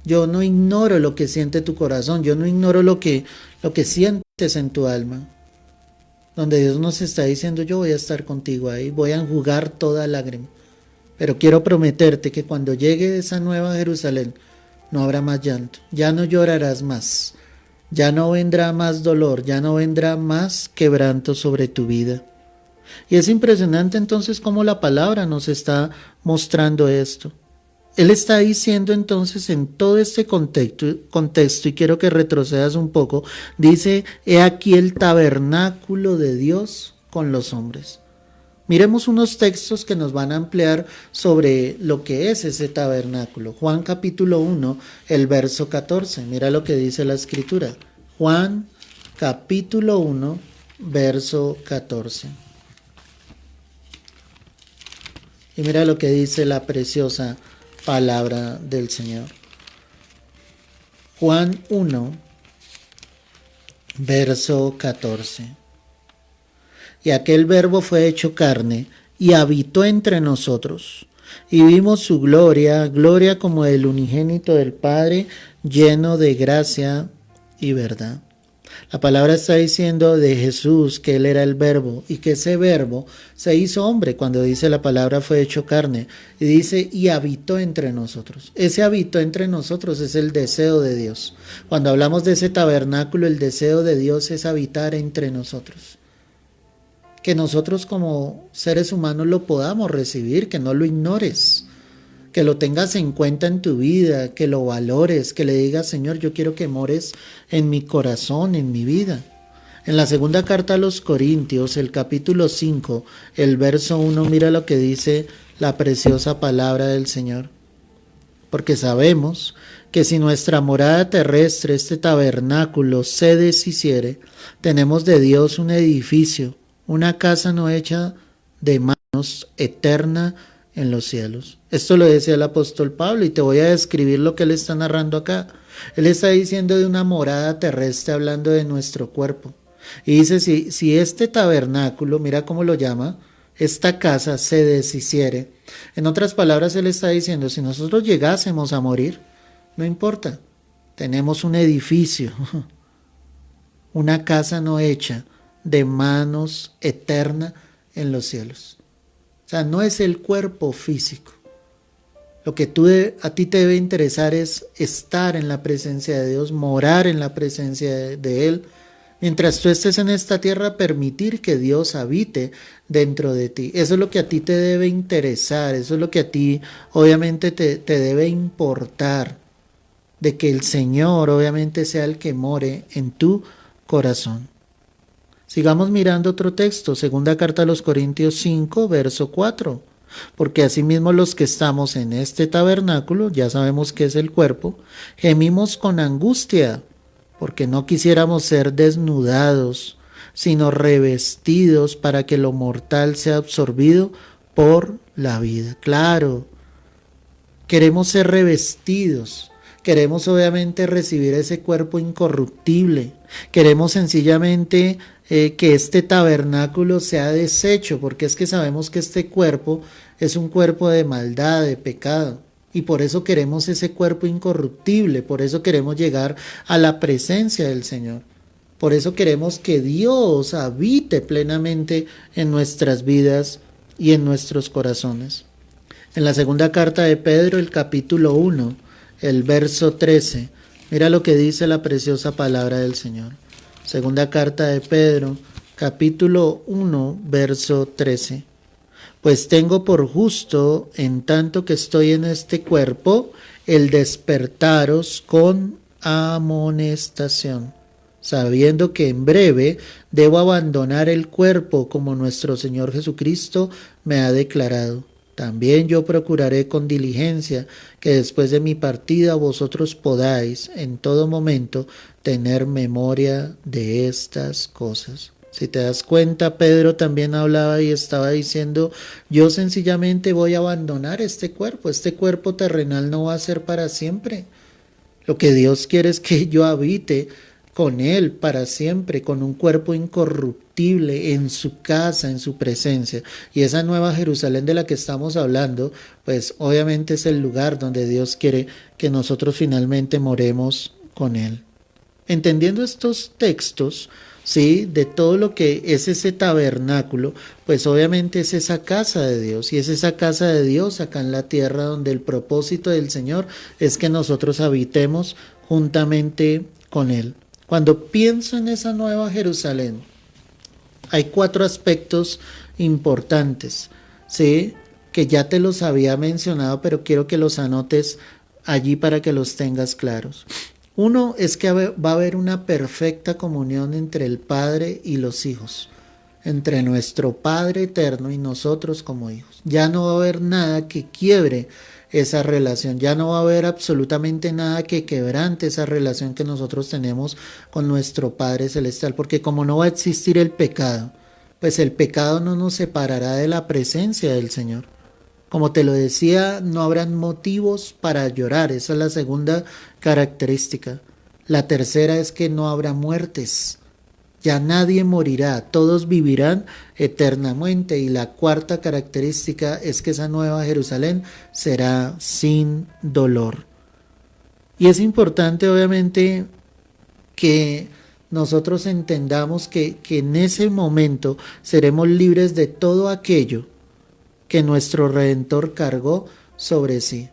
Yo no ignoro lo que siente tu corazón, yo no ignoro lo que sientes en tu alma. Donde Dios nos está diciendo yo voy a estar contigo ahí, voy a enjugar toda lágrima. Pero quiero prometerte que cuando llegue esa nueva Jerusalén no habrá más llanto, ya no llorarás más, ya no vendrá más dolor, ya no vendrá más quebranto sobre tu vida. Y es impresionante entonces cómo la palabra nos está mostrando esto. Él está diciendo entonces en todo este contexto, y quiero que retrocedas un poco, dice, he aquí el tabernáculo de Dios con los hombres. Miremos unos textos que nos van a ampliar sobre lo que es ese tabernáculo. Juan capítulo 1, el verso 14. Mira lo que dice la escritura. Juan capítulo 1, verso 14. Y mira lo que dice la preciosa palabra del Señor. Juan 1, verso 14. Y aquel verbo fue hecho carne y habitó entre nosotros. Y vimos su gloria, gloria como del unigénito del Padre, lleno de gracia y verdad. La palabra está diciendo de Jesús que Él era el verbo y que ese verbo se hizo hombre. Cuando dice la palabra fue hecho carne y dice y habitó entre nosotros. Ese habitó entre nosotros es el deseo de Dios. Cuando hablamos de ese tabernáculo, el deseo de Dios es habitar entre nosotros. Que nosotros como seres humanos lo podamos recibir, que no lo ignores, que lo tengas en cuenta en tu vida, que lo valores, que le digas, Señor, yo quiero que mores en mi corazón, en mi vida. En la segunda carta a los Corintios, el capítulo 5, el verso 1, mira lo que dice la preciosa palabra del Señor. Porque sabemos que si nuestra morada terrestre, este tabernáculo, se deshiciere, tenemos de Dios un edificio, una casa no hecha de manos, eterna en los cielos. Esto lo decía el apóstol Pablo y te voy a describir lo que él está narrando acá. Él está diciendo de una morada terrestre, hablando de nuestro cuerpo. Y dice, si este tabernáculo, mira cómo lo llama, esta casa se deshiciere. En otras palabras, él está diciendo, si nosotros llegásemos a morir, no importa, tenemos un edificio, una casa no hecha de manos, eterna en los cielos. O sea, no es el cuerpo físico. Lo que a ti te debe interesar es estar en la presencia de Dios, morar en la presencia de Él. Mientras tú estés en esta tierra, permitir que Dios habite dentro de ti. Eso es lo que a ti te debe interesar, eso es lo que a ti obviamente te debe importar. De que el Señor obviamente sea el que more en tu corazón. Sigamos mirando otro texto, segunda carta a los Corintios 5, verso 4. Porque asimismo los que estamos en este tabernáculo, ya sabemos que es el cuerpo, gemimos con angustia, porque no quisiéramos ser desnudados, sino revestidos para que lo mortal sea absorbido por la vida. Claro, queremos ser revestidos. Queremos obviamente recibir ese cuerpo incorruptible. Queremos sencillamente que este tabernáculo sea deshecho, porque es que sabemos que este cuerpo es un cuerpo de maldad, de pecado. Y por eso queremos ese cuerpo incorruptible, por eso queremos llegar a la presencia del Señor. Por eso queremos que Dios habite plenamente en nuestras vidas y en nuestros corazones. En la segunda carta de Pedro, el capítulo 1, el verso 13, mira lo que dice la preciosa palabra del Señor. Segunda carta de Pedro, capítulo 1, verso 13. Pues tengo por justo, en tanto que estoy en este cuerpo, el despertaros con amonestación, sabiendo que en breve debo abandonar el cuerpo como nuestro Señor Jesucristo me ha declarado. También yo procuraré con diligencia que después de mi partida vosotros podáis en todo momento tener memoria de estas cosas. Si te das cuenta, Pedro también hablaba y estaba diciendo, yo sencillamente voy a abandonar este cuerpo terrenal no va a ser para siempre. Lo que Dios quiere es que yo habite con Él para siempre, con un cuerpo incorruptible en su casa, en su presencia. Y esa nueva Jerusalén de la que estamos hablando, pues obviamente es el lugar donde Dios quiere que nosotros finalmente moremos con Él. Entendiendo estos textos, ¿sí?, de todo lo que es ese tabernáculo, pues obviamente es esa casa de Dios, y es esa casa de Dios acá en la tierra donde el propósito del Señor es que nosotros habitemos juntamente con Él. Cuando pienso en esa nueva Jerusalén, hay 4 aspectos importantes, ¿sí?, que ya te los había mencionado, pero quiero que los anotes allí para que los tengas claros. Uno es que va a haber una perfecta comunión entre el Padre y los hijos, entre nuestro Padre eterno y nosotros como hijos. Ya no va a haber nada que quiebre esa relación, ya no va a haber absolutamente nada que quebrante esa relación que nosotros tenemos con nuestro Padre Celestial, porque como no va a existir el pecado, pues el pecado no nos separará de la presencia del Señor. Como te lo decía, no habrán motivos para llorar. Esa es la segunda característica. La tercera es que no habrá muertes. Ya nadie morirá, todos vivirán eternamente. Y la cuarta característica es que esa nueva Jerusalén será sin dolor. Y es importante, obviamente, que nosotros entendamos que en ese momento seremos libres de todo aquello que nuestro Redentor cargó sobre sí.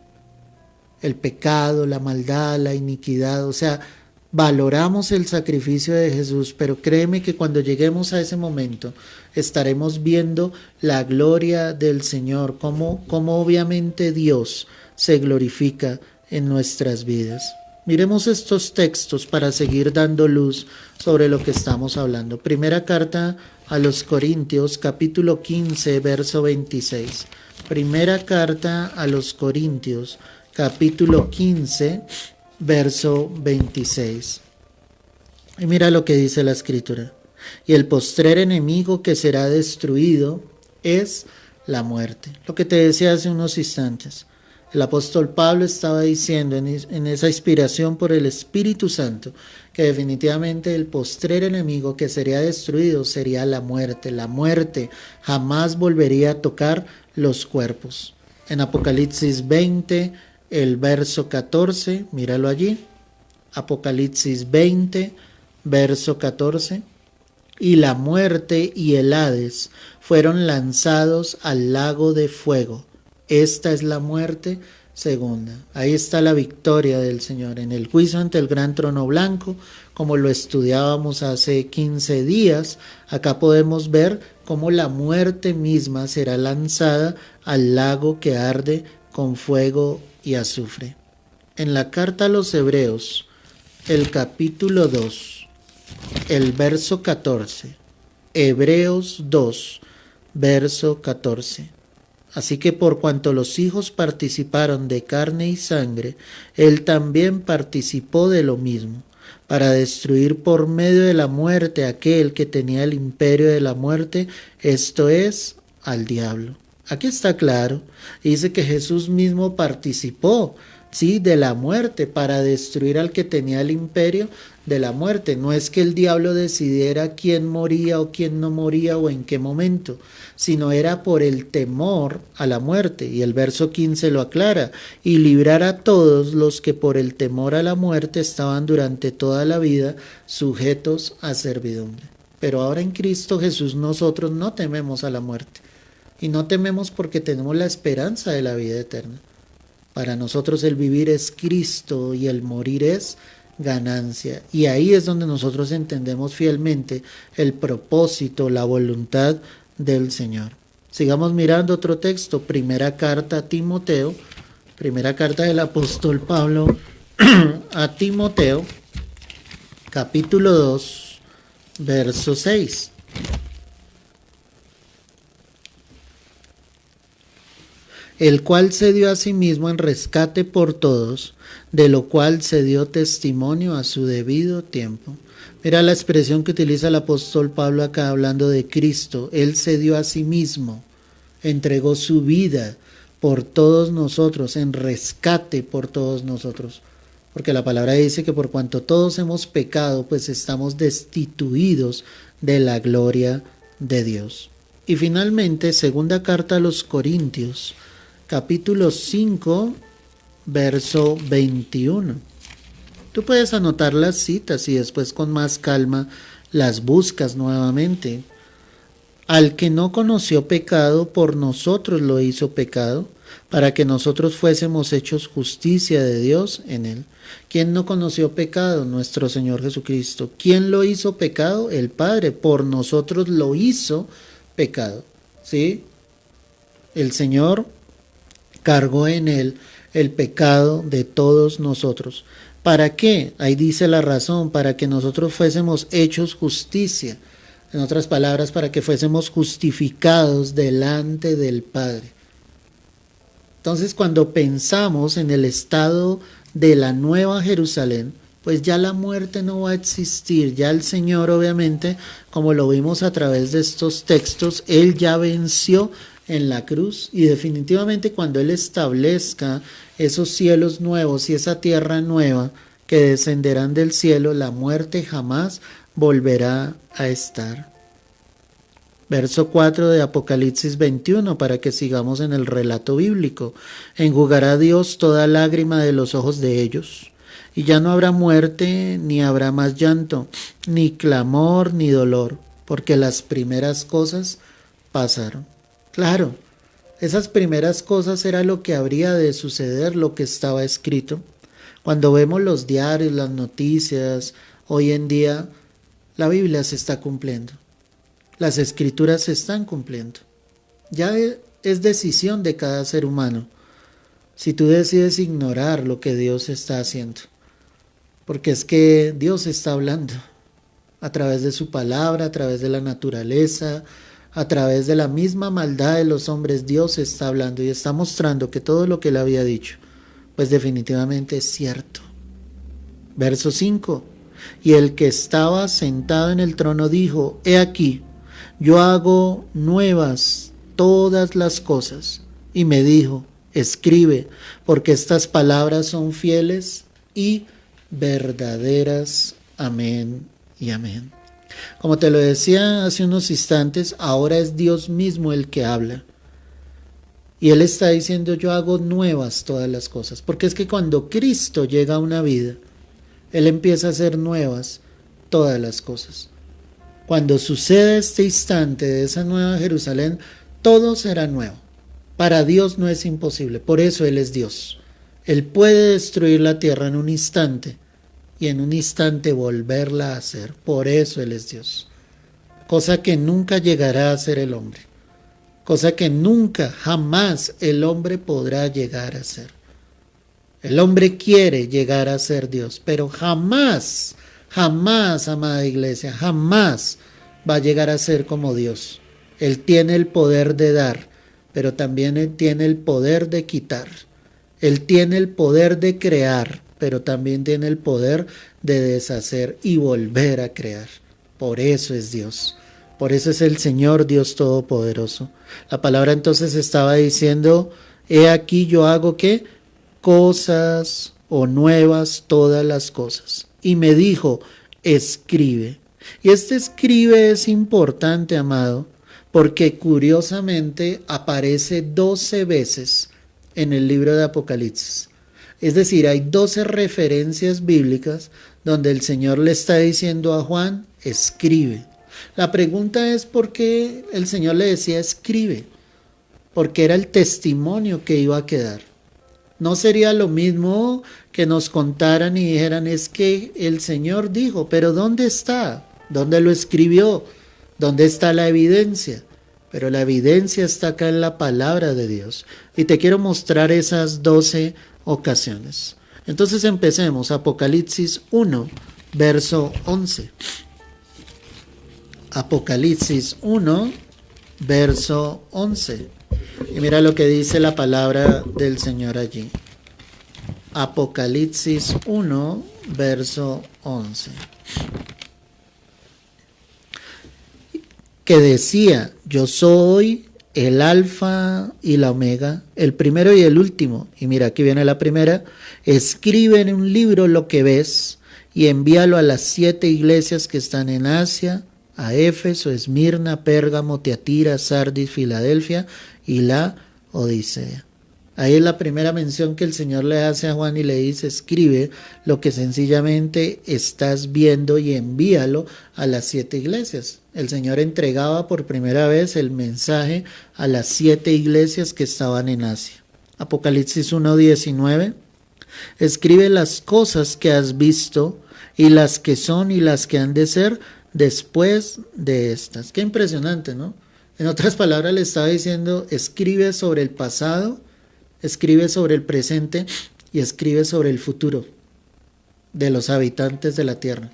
El pecado, la maldad, la iniquidad, o sea, valoramos el sacrificio de Jesús, pero créeme que cuando lleguemos a ese momento estaremos viendo la gloria del Señor, cómo obviamente Dios se glorifica en nuestras vidas. Miremos estos textos para seguir dando luz sobre lo que estamos hablando. Primera carta a los Corintios, capítulo 15, verso 26. Primera carta a los Corintios, capítulo 15, verso 26. Y mira lo que dice la Escritura. Y el postrer enemigo que será destruido es la muerte. Lo que te decía hace unos instantes. El apóstol Pablo estaba diciendo en esa inspiración por el Espíritu Santo que definitivamente el postrer enemigo que sería destruido sería la muerte. La muerte jamás volvería a tocar los cuerpos. En Apocalipsis 20, el verso 14, míralo allí. Apocalipsis 20, verso 14. Y la muerte y el Hades fueron lanzados al lago de fuego. Esta es la muerte segunda. Ahí está la victoria del Señor en el juicio ante el gran trono blanco, como lo estudiábamos hace 15 días. Acá podemos ver cómo la muerte misma será lanzada al lago que arde con fuego y azufre. En la carta a los Hebreos, el capítulo 2, el verso 14. Hebreos 2, verso 14. Así que por cuanto los hijos participaron de carne y sangre, él también participó de lo mismo, para destruir por medio de la muerte a aquel que tenía el imperio de la muerte, esto es, al diablo. Aquí está claro, dice que Jesús mismo participó, sí, de la muerte para destruir al que tenía el imperio de la muerte. No es que el diablo decidiera quién moría o quién no moría o en qué momento, sino era por el temor a la muerte. Y el verso 15 lo aclara, y librar a todos los que por el temor a la muerte estaban durante toda la vida sujetos a servidumbre. Pero ahora en Cristo Jesús nosotros no tememos a la muerte. Y no tememos porque tenemos la esperanza de la vida eterna. Para nosotros el vivir es Cristo y el morir es ganancia. Y ahí es donde nosotros entendemos fielmente el propósito, la voluntad del Señor. Sigamos mirando otro texto, primera carta a Timoteo, primera carta del apóstol Pablo a Timoteo, capítulo 2, verso 6. El cual se dio a sí mismo en rescate por todos, de lo cual se dio testimonio a su debido tiempo. Mira la expresión que utiliza el apóstol Pablo acá hablando de Cristo. Él se dio a sí mismo, entregó su vida por todos nosotros, en rescate por todos nosotros. Porque la palabra dice que por cuanto todos hemos pecado, pues estamos destituidos de la gloria de Dios. Y finalmente, segunda carta a los Corintios, capítulo 5, verso 21. Tú puedes anotar las citas y después con más calma las buscas nuevamente. Al que no conoció pecado, por nosotros lo hizo pecado, para que nosotros fuésemos hechos justicia de Dios en él. ¿Quién no conoció pecado? Nuestro Señor Jesucristo. ¿Quién lo hizo pecado? El Padre. Por nosotros lo hizo pecado. ¿Sí? El Señor cargó en él el pecado de todos nosotros. ¿Para qué? Ahí dice la razón, para que nosotros fuésemos hechos justicia. En otras palabras, para que fuésemos justificados delante del Padre. Entonces, cuando pensamos en el estado de la nueva Jerusalén, pues ya la muerte no va a existir. Ya el Señor, obviamente, como lo vimos a través de estos textos, Él ya venció en la cruz, y definitivamente cuando Él establezca esos cielos nuevos y esa tierra nueva que descenderán del cielo, la muerte jamás volverá a estar. Verso 4 de Apocalipsis 21, para que sigamos en el relato bíblico. Enjugará Dios toda lágrima de los ojos de ellos, y ya no habrá muerte, ni habrá más llanto, ni clamor, ni dolor, porque las primeras cosas pasaron. Claro, esas primeras cosas era lo que habría de suceder, lo que estaba escrito. Cuando vemos los diarios, las noticias, hoy en día, la Biblia se está cumpliendo. Las escrituras se están cumpliendo. Ya es decisión de cada ser humano si tú decides ignorar lo que Dios está haciendo. Porque es que Dios está hablando a través de su palabra, a través de la naturaleza, a través de la misma maldad de los hombres. Dios está hablando y está mostrando que todo lo que Él había dicho, pues definitivamente es cierto. Verso 5. Y el que estaba sentado en el trono dijo: He aquí, yo hago nuevas todas las cosas. Y me dijo: escribe, porque estas palabras son fieles y verdaderas. Amén y amén. Como te lo decía hace unos instantes, ahora es Dios mismo el que habla. Y Él está diciendo: yo hago nuevas todas las cosas. Porque es que cuando Cristo llega a una vida, Él empieza a hacer nuevas todas las cosas. Cuando suceda este instante de esa nueva Jerusalén, todo será nuevo. Para Dios no es imposible, por eso Él es Dios. Él puede destruir la tierra en un instante y en un instante volverla a hacer. Por eso Él es Dios. Cosa que nunca llegará a ser el hombre. Cosa que nunca, jamás el hombre podrá llegar a ser. El hombre quiere llegar a ser Dios, pero jamás, jamás, amada iglesia, jamás va a llegar a ser como Dios. Él tiene el poder de dar, pero también Él tiene el poder de quitar. Él tiene el poder de crear, pero también tiene el poder de deshacer y volver a crear. Por eso es Dios. Por eso es el Señor Dios Todopoderoso. La palabra entonces estaba diciendo: he aquí yo hago ¿qué? Cosas o nuevas todas las cosas. Y me dijo: escribe. Y este escribe es importante, amado, porque curiosamente aparece 12 veces en el libro de Apocalipsis. Es decir, hay 12 referencias bíblicas donde el Señor le está diciendo a Juan: escribe. La pregunta es: ¿por qué el Señor le decía escribe? Porque era el testimonio que iba a quedar. No sería lo mismo que nos contaran y dijeran: es que el Señor dijo, pero ¿dónde está? ¿Dónde lo escribió? ¿Dónde está la evidencia? Pero la evidencia está acá en la palabra de Dios. Y te quiero mostrar esas 12 ocasiones. Entonces empecemos. Apocalipsis 1, verso 11. Apocalipsis 1, verso 11. Y mira lo que dice la palabra del Señor allí. Apocalipsis 1, verso 11. Que decía: yo soy el alfa y la omega, el primero y el último. Y mira, aquí viene la primera. Escribe en un libro lo que ves y envíalo a las 7 iglesias que están en Asia, a Éfeso, Esmirna, Pérgamo, Tiatira, Sardis, Filadelfia y la Odisea. Ahí es la primera mención que el Señor le hace a Juan y le dice: escribe lo que sencillamente estás viendo y envíalo a las 7 iglesias. El Señor entregaba por primera vez el mensaje a las 7 iglesias que estaban en Asia. Apocalipsis 1:19. Escribe las cosas que has visto y las que son y las que han de ser después de estas. Qué impresionante, ¿no? En otras palabras le estaba diciendo: escribe sobre el pasado, escribe sobre el presente y escribe sobre el futuro de los habitantes de la tierra,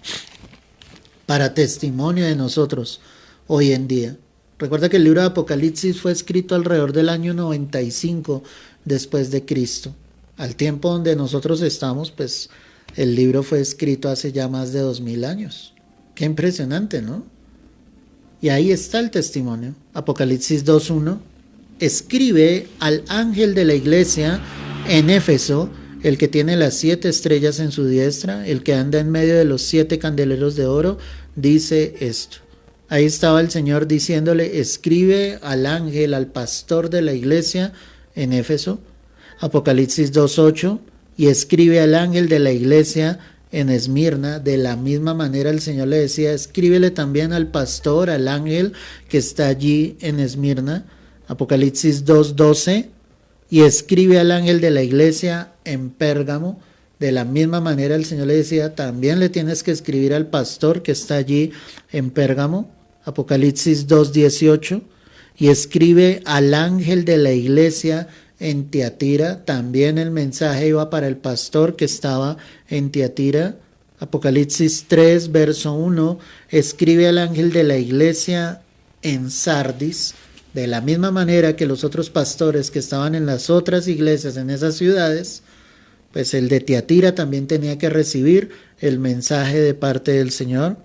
para testimonio de nosotros hoy en día. Recuerda que el libro de Apocalipsis fue escrito alrededor del año 95 después de Cristo. Al tiempo donde nosotros estamos, pues el libro fue escrito hace ya más de 2000 años. Qué impresionante, ¿no? Y ahí está el testimonio. Apocalipsis 2:1. escribe al ángel de la iglesia en Éfeso, el que tiene las 7 estrellas en su diestra, el que anda en medio de los 7 candeleros de oro, dice esto. Ahí estaba el Señor diciéndole, escribe al ángel, al pastor de la iglesia en Éfeso, Apocalipsis 2:8, y escribe al ángel de la iglesia en Esmirna. De la misma manera el Señor le decía, escríbele también al pastor, al ángel que está allí en Esmirna, Apocalipsis 2:12, y escribe al ángel de la iglesia en Pérgamo. De la misma manera el Señor le decía, también le tienes que escribir al pastor que está allí en Pérgamo, Apocalipsis 2:18, y escribe al ángel de la iglesia en Tiatira. También el mensaje iba para el pastor que estaba en Tiatira, Apocalipsis 3, verso 1, escribe al ángel de la iglesia en Sardis. De la misma manera que los otros pastores que estaban en las otras iglesias en esas ciudades, pues el de Tiatira también tenía que recibir el mensaje de parte del Señor.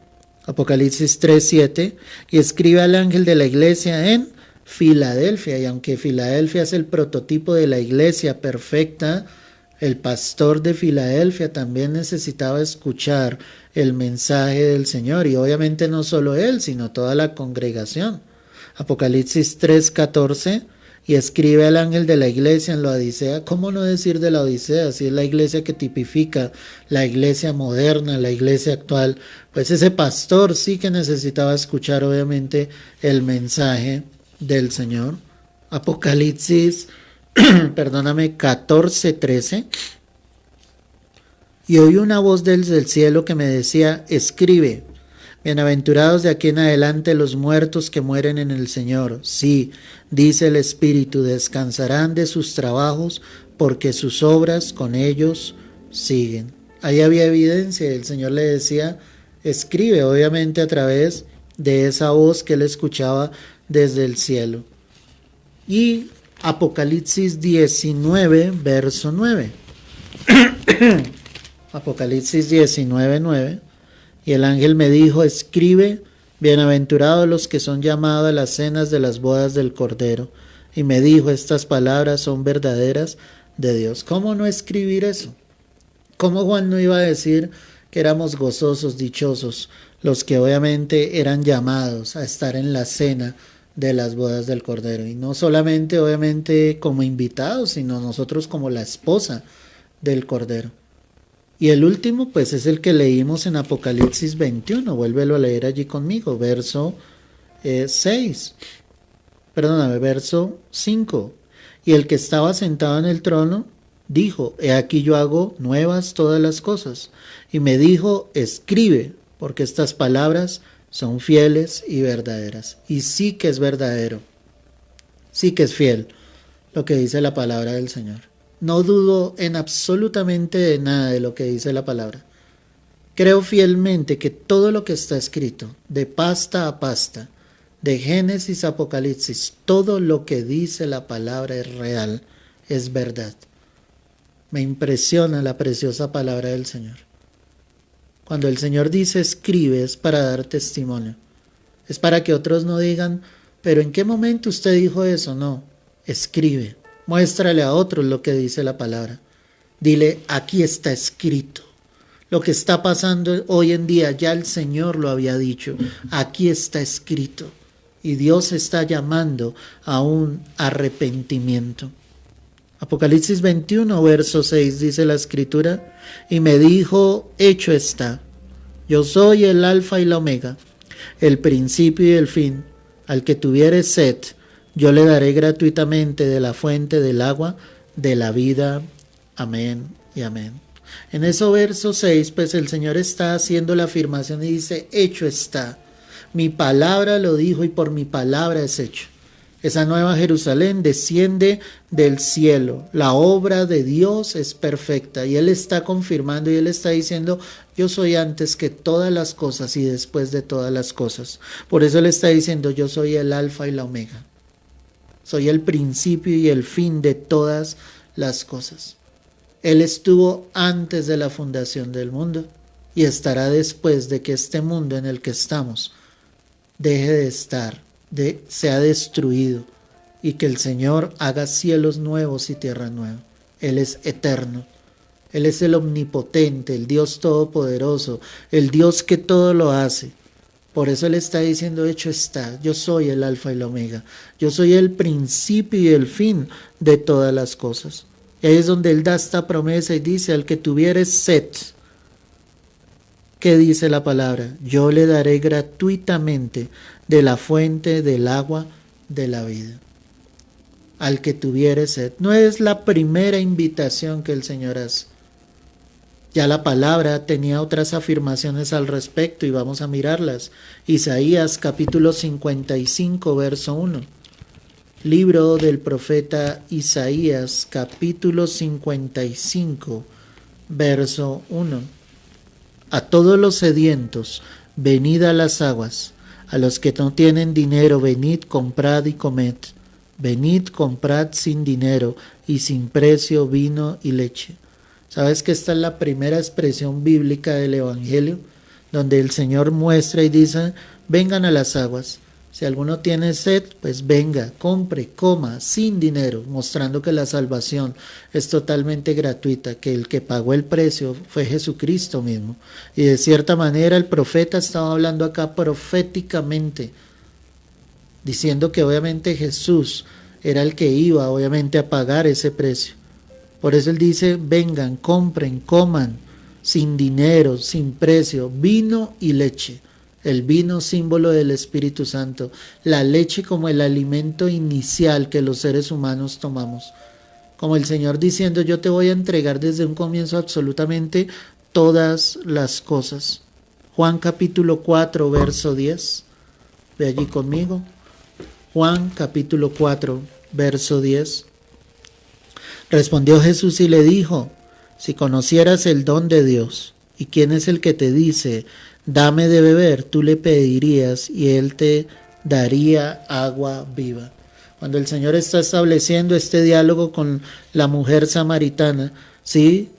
Apocalipsis 3:7, y escribe al ángel de la iglesia en Filadelfia. Y aunque Filadelfia es el prototipo de la iglesia perfecta, el pastor de Filadelfia también necesitaba escuchar el mensaje del Señor. Y obviamente no solo él, sino toda la congregación. Apocalipsis 3:14, y escribe al ángel de la iglesia en la Odisea. ¿Cómo no decir de la Odisea? Si es la iglesia que tipifica la iglesia moderna, la iglesia actual. Pues ese pastor sí que necesitaba escuchar obviamente el mensaje del Señor. Apocalipsis, perdóname, 14:13. Y oí una voz del cielo que me decía, escribe, bienaventurados de aquí en adelante los muertos que mueren en el Señor. Sí, dice el Espíritu, descansarán de sus trabajos, porque sus obras con ellos siguen. Ahí había evidencia, el Señor le decía, escribe, obviamente a través de esa voz que él escuchaba desde el cielo. Y Apocalipsis 19, verso 9. Apocalipsis 19, 9. Y el ángel me dijo, escribe, bienaventurados los que son llamados a las cenas de las bodas del Cordero. Y me dijo, estas palabras son verdaderas de Dios. ¿Cómo no escribir eso? ¿Cómo Juan no iba a decir que éramos gozosos, dichosos, los que obviamente eran llamados a estar en la cena de las bodas del Cordero? Y no solamente obviamente como invitados, sino nosotros como la esposa del Cordero. Y el último pues es el que leímos en Apocalipsis 21, vuélvelo a leer allí conmigo, verso 5. Y el que estaba sentado en el trono dijo, he aquí yo hago nuevas todas las cosas. Y me dijo, escribe, porque estas palabras son fieles y verdaderas. Y sí que es verdadero, sí que es fiel lo que dice la palabra del Señor. No dudo en absolutamente de nada de lo que dice la palabra. Creo fielmente que todo lo que está escrito, de pasta a pasta, de Génesis a Apocalipsis, todo lo que dice la palabra es real, es verdad. Me impresiona la preciosa palabra del Señor. Cuando el Señor dice escribe, es para dar testimonio. Es para que otros no digan, pero ¿en qué momento usted dijo eso? No, escribe. Muéstrale a otros lo que dice la palabra. Dile, aquí está escrito. Lo que está pasando hoy en día, ya el Señor lo había dicho. Aquí está escrito. Y Dios está llamando a un arrepentimiento. Apocalipsis 21, verso 6, dice la Escritura, y me dijo, hecho está. Yo soy el alfa y la omega, el principio y el fin. Al que tuviere sed, yo le daré gratuitamente de la fuente del agua de la vida. Amén y amén. En ese verso 6, pues el Señor está haciendo la afirmación y dice, hecho está. Mi palabra lo dijo y por mi palabra es hecho. Esa nueva Jerusalén desciende del cielo. La obra de Dios es perfecta y Él está confirmando y Él está diciendo, yo soy antes que todas las cosas y después de todas las cosas. Por eso Él está diciendo, yo soy el alfa y la omega. Soy el principio y el fin de todas las cosas. Él estuvo antes de la fundación del mundo y estará después de que este mundo en el que estamos deje de estar, sea destruido y que el Señor haga cielos nuevos y tierra nueva. Él es eterno. Él es el omnipotente, el Dios todopoderoso, el Dios que todo lo hace. Por eso Él está diciendo, hecho está, yo soy el alfa y la omega, yo soy el principio y el fin de todas las cosas. Y ahí es donde Él da esta promesa y dice, al que tuviere sed, ¿qué dice la palabra? Yo le daré gratuitamente de la fuente del agua de la vida. Al que tuviere sed. No es la primera invitación que el Señor hace. Ya la palabra tenía otras afirmaciones al respecto y vamos a mirarlas. Isaías capítulo 55, verso 1. Libro del profeta Isaías capítulo 55, verso 1. A todos los sedientos, venid a las aguas. A los que no tienen dinero, venid, comprad y comed. Venid, comprad sin dinero y sin precio vino y leche. ¿Sabes que esta es la primera expresión bíblica del Evangelio? Donde el Señor muestra y dice, vengan a las aguas. Si alguno tiene sed, pues venga, compre, coma, sin dinero, mostrando que la salvación es totalmente gratuita, que el que pagó el precio fue Jesucristo mismo. Y de cierta manera el profeta estaba hablando acá proféticamente, diciendo que obviamente Jesús era el que iba obviamente a pagar ese precio. Por eso Él dice, vengan, compren, coman, sin dinero, sin precio, vino y leche. El vino símbolo del Espíritu Santo, la leche como el alimento inicial que los seres humanos tomamos. Como el Señor diciendo, yo te voy a entregar desde un comienzo absolutamente todas las cosas. Juan capítulo 4, verso 10. Ve allí conmigo. Juan capítulo 4, verso 10. Respondió Jesús y le dijo, si conocieras el don de Dios, y quién es el que te dice, dame de beber, tú le pedirías y Él te daría agua viva. Cuando el Señor está estableciendo este diálogo con la mujer samaritana, ¿sí?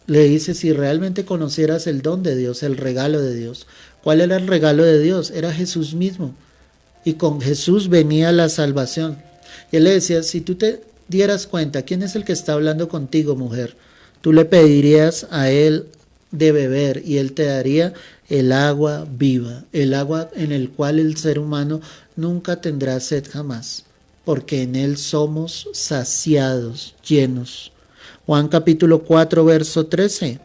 Le dice, si realmente conocieras el don de Dios, el regalo de Dios. ¿Cuál era el regalo de Dios? Era Jesús mismo. Y con Jesús venía la salvación. Y Él le decía, si tú te dieras cuenta, ¿quién es el que está hablando contigo, mujer? Tú le pedirías a Él de beber y Él te daría el agua viva, el agua en el cual el ser humano nunca tendrá sed jamás, porque en Él somos saciados, llenos. Juan capítulo 4, verso 13.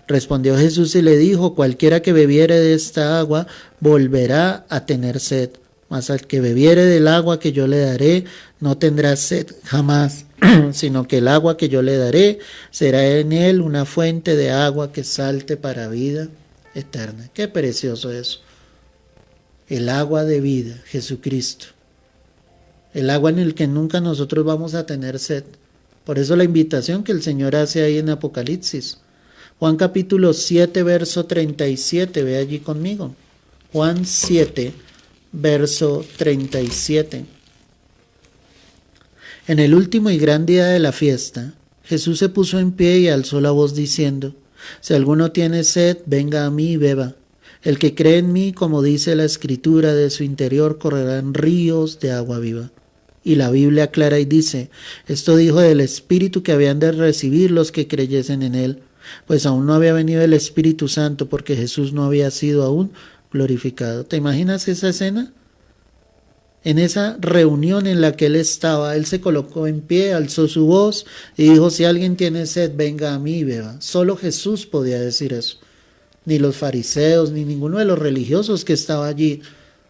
Respondió Jesús y le dijo, cualquiera que bebiere de esta agua volverá a tener sed, mas al que bebiere del agua que yo le daré no tendrá sed jamás, sino que el agua que yo le daré será en él una fuente de agua que salte para vida eterna. Qué precioso eso. El agua de vida, Jesucristo. El agua en el que nunca nosotros vamos a tener sed. Por eso la invitación que el Señor hace ahí en Apocalipsis. Juan capítulo 7, verso 37, ve allí conmigo. Juan 7, verso 37. En el último y gran día de la fiesta, Jesús se puso en pie y alzó la voz diciendo, si alguno tiene sed, venga a mí y beba. El que cree en mí, como dice la Escritura, de su interior correrán ríos de agua viva. Y la Biblia aclara y dice, esto dijo del Espíritu que habían de recibir los que creyesen en él, pues aún no había venido el Espíritu Santo porque Jesús no había sido aún glorificado. ¿Te imaginas esa escena? En esa reunión en la que él estaba, él se colocó en pie, alzó su voz y dijo, si alguien tiene sed, venga a mí y beba. Solo Jesús podía decir eso. Ni los fariseos, ni ninguno de los religiosos que estaba allí.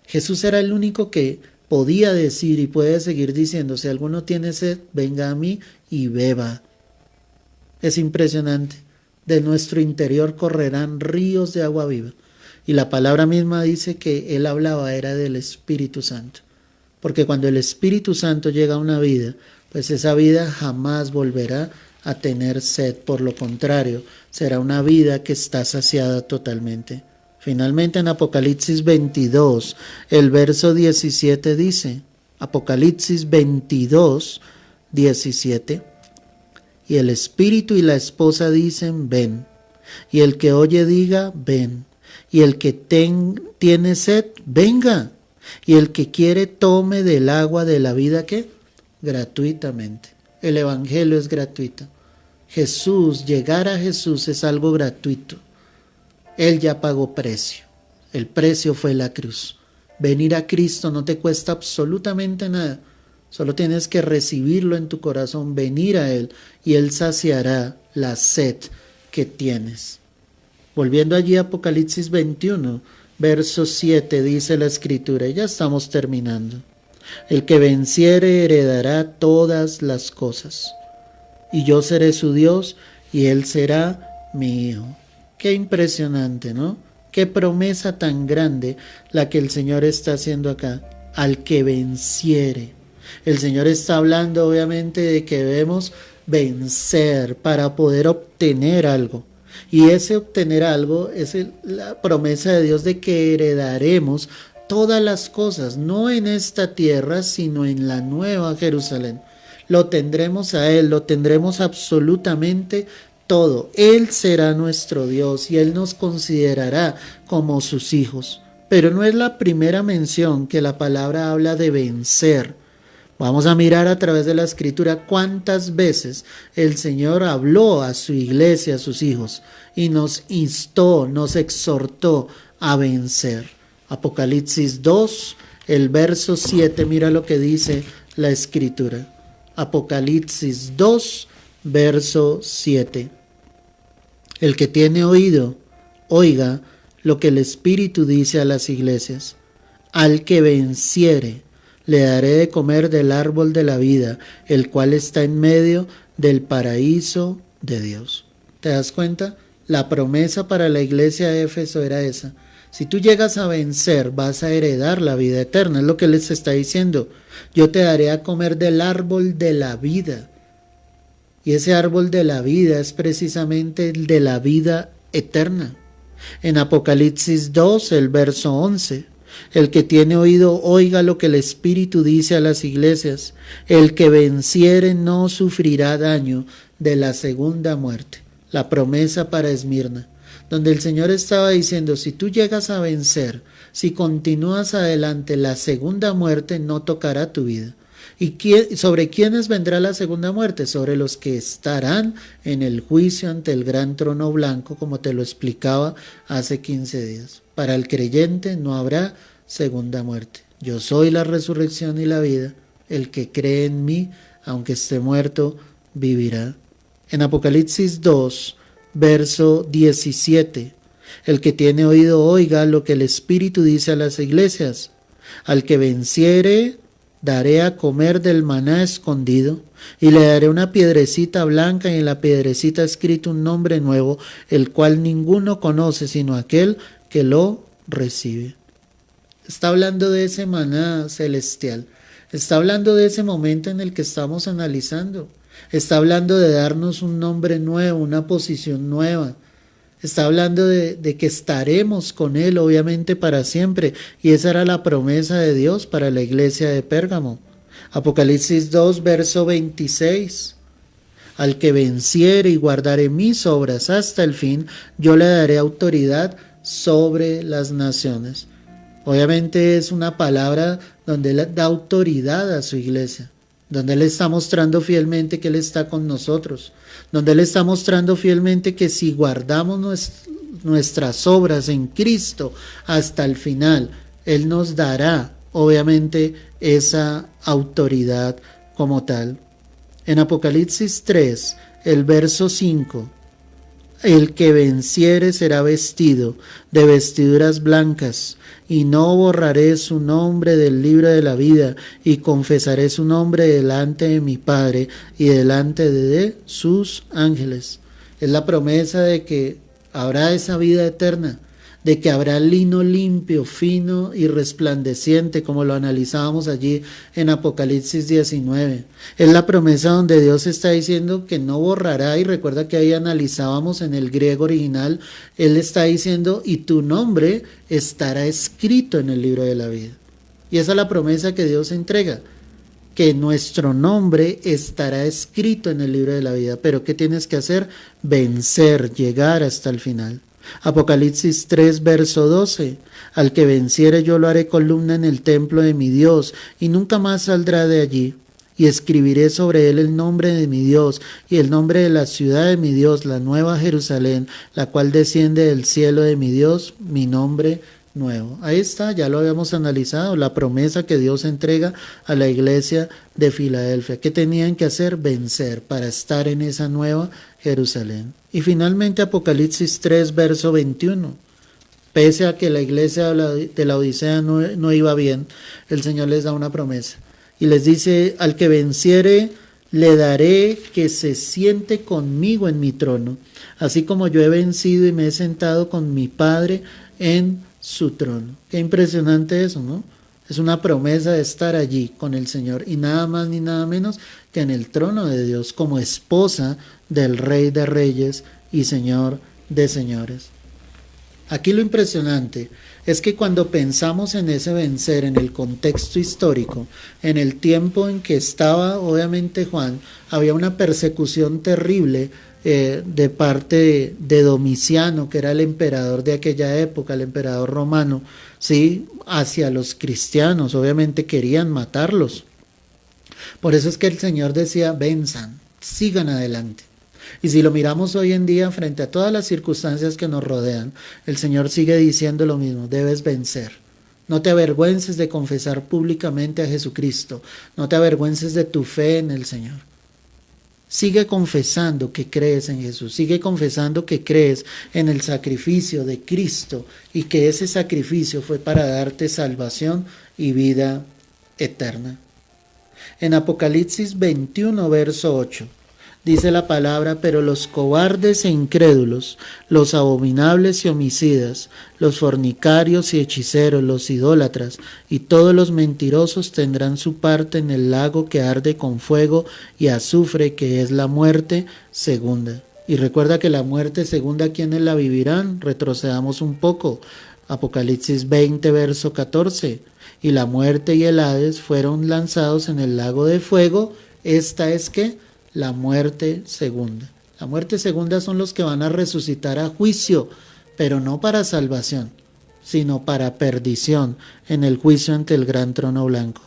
Jesús era el único que podía decir y puede seguir diciendo, si alguno tiene sed, venga a mí y beba. Es impresionante. De nuestro interior correrán ríos de agua viva. Y la palabra misma dice que él hablaba era del Espíritu Santo. Porque cuando el Espíritu Santo llega a una vida, pues esa vida jamás volverá a tener sed. Por lo contrario, será una vida que está saciada totalmente. Finalmente en Apocalipsis 22, el verso 17 dice, Apocalipsis 22, 17, y el Espíritu y la esposa dicen, ven, y el que oye diga, ven, y el que tiene sed, venga, y el que quiere tome del agua de la vida, ¿qué? gratuitamente. El Evangelio es gratuito. Jesús, llegar a Jesús es algo gratuito. Él ya pagó precio. El precio fue la cruz. Venir a Cristo no te cuesta absolutamente nada. Solo tienes que recibirlo en tu corazón, venir a Él, y Él saciará la sed que tienes. Volviendo allí a Apocalipsis 21, verso 7, dice la Escritura, y ya estamos terminando. El que venciere heredará todas las cosas, y yo seré su Dios, y Él será mi hijo. Qué impresionante, ¿no? Qué promesa tan grande la que el Señor está haciendo acá. Al que venciere. El Señor está hablando obviamente de que debemos vencer para poder obtener algo. Y ese obtener algo es la promesa de Dios de que heredaremos todas las cosas, no en esta tierra, sino en la nueva Jerusalén. Lo tendremos a Él, lo tendremos absolutamente todo. Él será nuestro Dios y Él nos considerará como sus hijos. Pero no es la primera mención que la palabra habla de vencer. Vamos a mirar a través de la Escritura cuántas veces el Señor habló a su iglesia, a sus hijos, y nos instó, nos exhortó a vencer. Apocalipsis 2, el verso 7, mira lo que dice la Escritura. Apocalipsis 2, verso 7. El que tiene oído, oiga lo que el Espíritu dice a las iglesias. Al que venciere, le daré de comer del árbol de la vida, el cual está en medio del paraíso de Dios. ¿Te das cuenta? La promesa para la iglesia de Éfeso era esa. Si tú llegas a vencer, vas a heredar la vida eterna. Es lo que les está diciendo. Yo te daré a comer del árbol de la vida. Y ese árbol de la vida es precisamente el de la vida eterna. En Apocalipsis 2, el verso 11. El que tiene oído, oiga lo que el Espíritu dice a las iglesias. El que venciere no sufrirá daño de la segunda muerte. La promesa para Esmirna, donde el Señor estaba diciendo, si tú llegas a vencer, si continúas adelante, la segunda muerte no tocará tu vida. ¿Y sobre quiénes vendrá la segunda muerte? Sobre los que estarán en el juicio ante el gran trono blanco, como te lo explicaba hace 15 días. Para el creyente no habrá segunda muerte. Yo soy la resurrección y la vida. El que cree en mí, aunque esté muerto, vivirá. En Apocalipsis 2, verso 17. El que tiene oído, oiga lo que el Espíritu dice a las iglesias. Al que venciere, daré a comer del maná escondido, y le daré una piedrecita blanca, y en la piedrecita escrito un nombre nuevo, el cual ninguno conoce sino aquel que lo recibe. Está hablando de ese maná celestial. Está hablando de ese momento en el que estamos analizando. Está hablando de darnos un nombre nuevo, una posición nueva. Está hablando de que estaremos con Él, obviamente, para siempre. Y esa era la promesa de Dios para la iglesia de Pérgamo. Apocalipsis 2, verso 26. Al que venciere y guardare mis obras hasta el fin, yo le daré autoridad sobre las naciones. Obviamente es una palabra donde Él da autoridad a su iglesia, donde Él está mostrando fielmente que Él está con nosotros, donde Él está mostrando fielmente que si guardamos nuestras obras en Cristo hasta el final, Él nos dará obviamente esa autoridad como tal. En Apocalipsis 3, el verso 5, el que venciere será vestido de vestiduras blancas, y no borraré su nombre del libro de la vida, y confesaré su nombre delante de mi Padre y delante de sus ángeles. Es la promesa de que habrá esa vida eterna, de que habrá lino limpio, fino y resplandeciente, como lo analizábamos allí en Apocalipsis 19. Es la promesa donde Dios está diciendo que no borrará, y recuerda que ahí analizábamos en el griego original, Él está diciendo, y tu nombre estará escrito en el libro de la vida. Y esa es la promesa que Dios entrega, que nuestro nombre estará escrito en el libro de la vida. Pero ¿qué tienes que hacer? Vencer, llegar hasta el final. Apocalipsis 3, verso 12. Al que venciere yo lo haré columna en el templo de mi Dios, y nunca más saldrá de allí. y escribiré sobre él el nombre de mi Dios y el nombre de la ciudad de mi Dios, la nueva Jerusalén, la cual desciende del cielo de mi Dios, mi nombre nuevo. Ahí está, ya lo habíamos analizado, la promesa que Dios entrega a la iglesia de Filadelfia. ¿Qué tenían que hacer? Vencer para estar en esa nueva Jerusalén. Y finalmente Apocalipsis 3, verso 21. Pese a que la iglesia de la Odisea no iba bien, el Señor les da una promesa. Y les dice, al que venciere, le daré que se siente conmigo en mi trono, así como yo he vencido y me he sentado con mi Padre en su trono. Qué impresionante eso, ¿no? Es una promesa de estar allí con el Señor y nada más ni nada menos que en el trono de Dios como esposa del Rey de Reyes y Señor de Señores. Aquí lo impresionante es que cuando pensamos en ese vencer, en el contexto histórico, en el tiempo en que estaba obviamente Juan, había una persecución terrible de parte de Domiciano, que era el emperador de aquella época, el emperador romano, ¿sí? Hacia los cristianos, obviamente querían matarlos. Por eso es que el Señor decía, venzan, sigan adelante. Y si lo miramos hoy en día frente a todas las circunstancias que nos rodean, el Señor sigue diciendo lo mismo, debes vencer. No te avergüences de confesar públicamente a Jesucristo, no te avergüences de tu fe en el Señor. Sigue confesando que crees en Jesús, sigue confesando que crees en el sacrificio de Cristo y que ese sacrificio fue para darte salvación y vida eterna. En Apocalipsis 21, verso 8, dice la palabra, pero los cobardes e incrédulos, los abominables y homicidas, los fornicarios y hechiceros, los idólatras y todos los mentirosos tendrán su parte en el lago que arde con fuego y azufre, que es la muerte segunda. Y recuerda que la muerte segunda, ¿quiénes la vivirán? Retrocedamos un poco. Apocalipsis 20, verso 14. Y la muerte y el Hades fueron lanzados en el lago de fuego. Esta es que la muerte segunda. La muerte segunda son los que van a resucitar a juicio, pero no para salvación, sino para perdición en el juicio ante el gran trono blanco.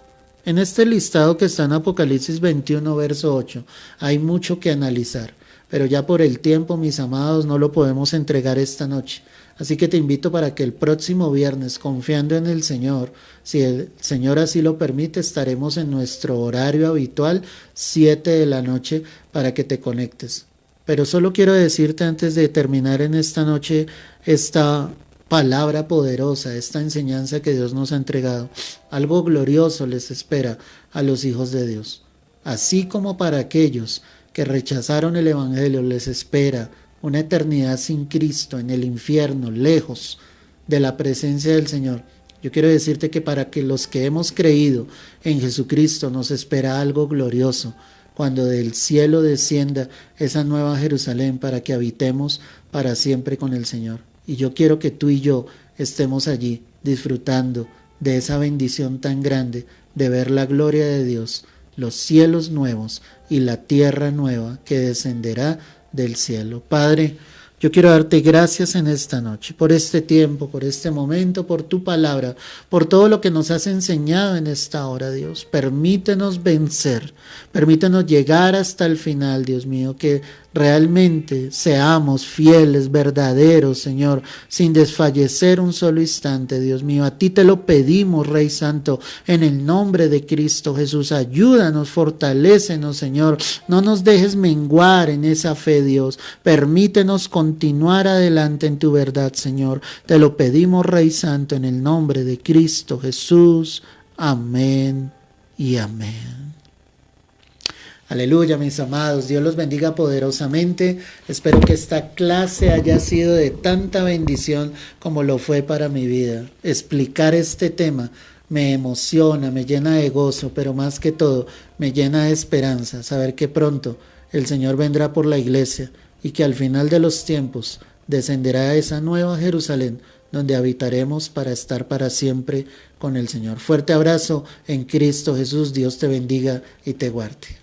En este listado que está en Apocalipsis 21, verso 8, hay mucho que analizar, pero ya por el tiempo, mis amados, no lo podemos entregar esta noche. Así que te invito para que el próximo viernes, confiando en el Señor, si el Señor así lo permite, estaremos en nuestro horario habitual, 7 de la noche, para que te conectes. Pero solo quiero decirte antes de terminar en esta noche esta palabra poderosa, esta enseñanza que Dios nos ha entregado. Algo glorioso les espera a los hijos de Dios. Así como para aquellos que rechazaron el Evangelio les espera una eternidad sin Cristo en el infierno, lejos de la presencia del Señor. Yo quiero decirte que para que los que hemos creído en Jesucristo nos espera algo glorioso, cuando del cielo descienda esa nueva Jerusalén para que habitemos para siempre con el Señor. Y yo quiero que tú y yo estemos allí disfrutando de esa bendición tan grande de ver la gloria de Dios, los cielos nuevos y la tierra nueva que descenderá del cielo. Padre, yo quiero darte gracias en esta noche, por este tiempo, por este momento, por tu palabra, por todo lo que nos has enseñado en esta hora, Dios. Permítenos vencer, permítenos llegar hasta el final, Dios mío, que realmente seamos fieles, verdaderos, Señor, sin desfallecer un solo instante, Dios mío. A ti te lo pedimos, Rey Santo, en el nombre de Cristo Jesús. Ayúdanos, fortalécenos, Señor. No nos dejes menguar en esa fe, Dios. Permítenos continuar adelante en tu verdad, Señor. Te lo pedimos, Rey Santo, en el nombre de Cristo Jesús. Amén y amén. Aleluya, mis amados. Dios los bendiga poderosamente. Espero que esta clase haya sido de tanta bendición como lo fue para mi vida. Explicar este tema me emociona, me llena de gozo, pero más que todo me llena de esperanza. Saber que pronto el Señor vendrá por la iglesia y que al final de los tiempos descenderá a esa nueva Jerusalén donde habitaremos para estar para siempre con el Señor. Fuerte abrazo en Cristo Jesús. Dios te bendiga y te guarde.